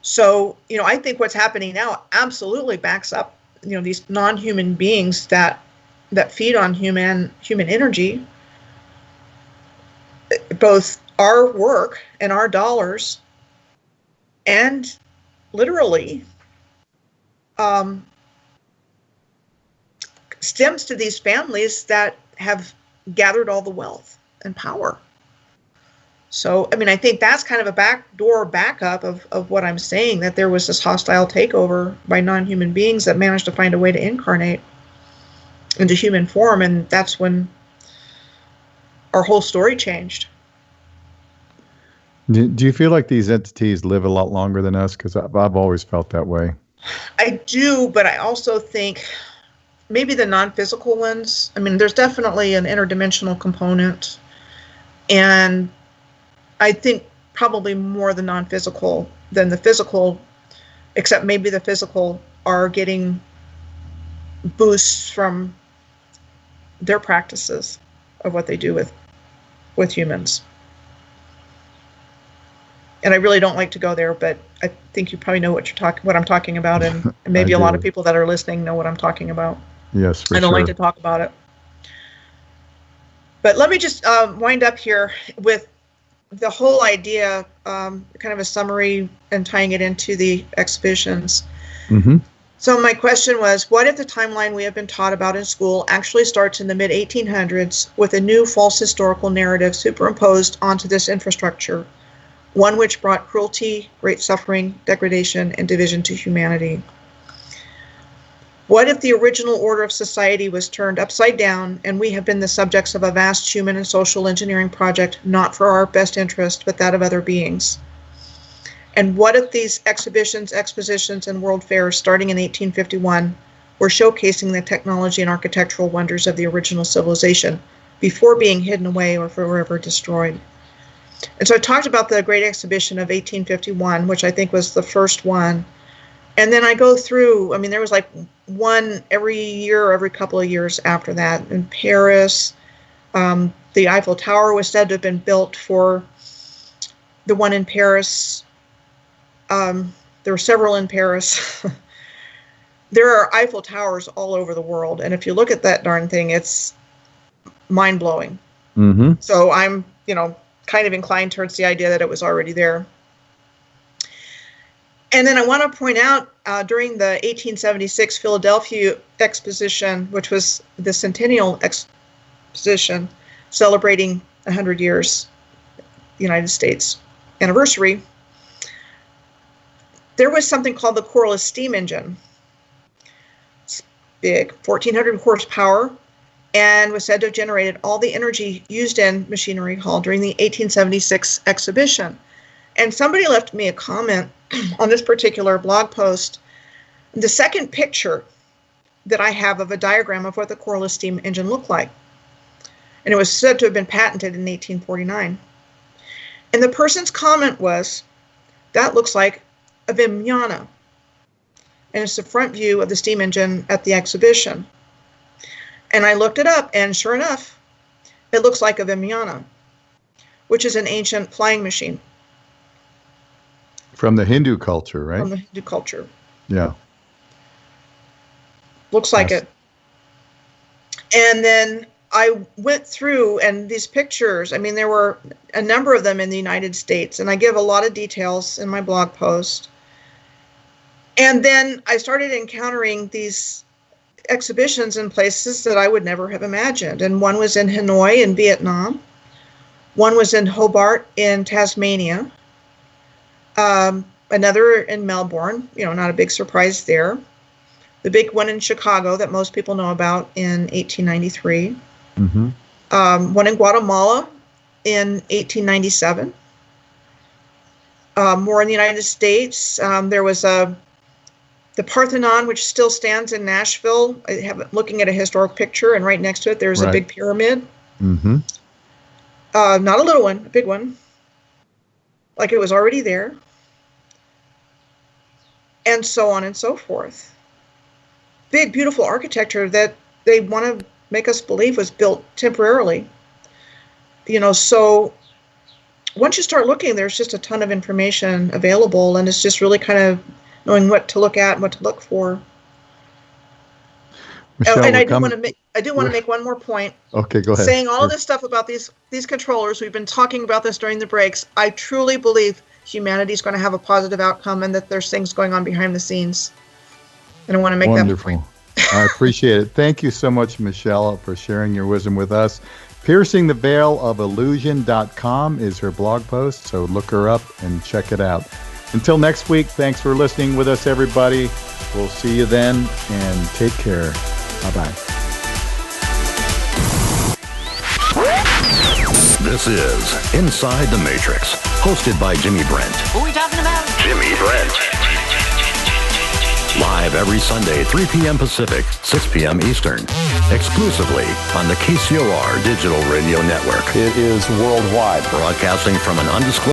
So, you know, I think what's happening now absolutely backs up, you know, these non-human beings that feed on human energy, both our work and our dollars, and literally stems to these families that have gathered all the wealth and power. So, I mean, I think that's kind of a backdoor backup of what I'm saying, that there was this hostile takeover by non-human beings that managed to find a way to incarnate into human form, and that's when our whole story changed. Do you feel like these entities live a lot longer than us? Because I've always felt that way. I do, but I also think maybe the non-physical ones. I mean, there's definitely an interdimensional component, and I think probably more the non-physical than the physical, except maybe the physical are getting boosts from their practices of what they do with humans. And I really don't like to go there, but I think you probably know what I'm talking about, and maybe a lot of people that are listening know what I'm talking about. Yes, for I don't sure. like to talk about it. But let me just wind up here with the whole idea, kind of a summary and tying it into the exhibitions. Mm-hmm. So my question was, what if the timeline we have been taught about in school actually starts in the mid-1800s with a new false historical narrative superimposed onto this infrastructure, one which brought cruelty, great suffering, degradation, and division to humanity? What if the original order of society was turned upside down and we have been the subjects of a vast human and social engineering project, not for our best interest, but that of other beings? And what if these exhibitions, expositions, and world fairs starting in 1851 were showcasing the technology and architectural wonders of the original civilization before being hidden away or forever destroyed? And so I talked about the Great Exhibition of 1851, which I think was the first one. And then I go through, I mean, there was like one every year or every couple of years after that. In Paris, the Eiffel Tower was said to have been built for the one in Paris. There were several in Paris. There are Eiffel Towers all over the world. And if you look at that darn thing, it's mind-blowing. Mm-hmm. So I'm, kind of inclined towards the idea that it was already there. And then I want to point out during the 1876 Philadelphia Exposition, which was the Centennial Exposition celebrating 100 years United States anniversary, there was something called the Corliss steam engine. It's big, 1,400 horsepower, and was said to have generated all the energy used in Machinery Hall during the 1876 exhibition. And somebody left me a comment on this particular blog post. The second picture that I have of a diagram of what the Corliss steam engine looked like. And it was said to have been patented in 1849. And the person's comment was, that looks like a Vimiana. And it's the front view of the steam engine at the exhibition. And I looked it up, and sure enough, it looks like a Vimiana, which is an ancient flying machine. From the Hindu culture, right? From the Hindu culture. Yeah. Looks like it. And then I went through, and these pictures, I mean, there were a number of them in the United States, and I give a lot of details in my blog post. And then I started encountering these exhibitions in places that I would never have imagined. And one was in Hanoi in Vietnam. One was in Hobart in Tasmania. Another in Melbourne, not a big surprise there. The big one in Chicago that most people know about in 1893. Mm-hmm. One in Guatemala in 1897. More in the United States. There was the Parthenon, which still stands in Nashville. I have it looking at a historic picture, and right next to it, there's a big pyramid. Mm-hmm. Not a little one, a big one. Like it was already there. And so on and so forth. Big, beautiful architecture that they want to make us believe was built temporarily. So once you start looking, there's just a ton of information available, and it's just really kind of knowing what to look at and what to look for. Michelle, and I do want to make one more point. Okay, go ahead. Saying all of this stuff about these controllers, we've been talking about this during the breaks. I truly believe humanity is going to have a positive outcome, and that there's things going on behind the scenes. And I want to make that point. I appreciate it. Thank you so much, Michelle, for sharing your wisdom with us. piercingtheveilofillusion.com is her blog post, so look her up and check it out. Until next week, thanks for listening with us, everybody. We'll see you then, and take care. Bye-bye. This is Inside the Matrix, hosted by Jimmy Brent. Who are we talking about? Jimmy Brent. Live every Sunday, 3 p.m. Pacific, 6 p.m. Eastern. Exclusively on the KCOR Digital Radio Network. It is worldwide. Broadcasting from an undisclosed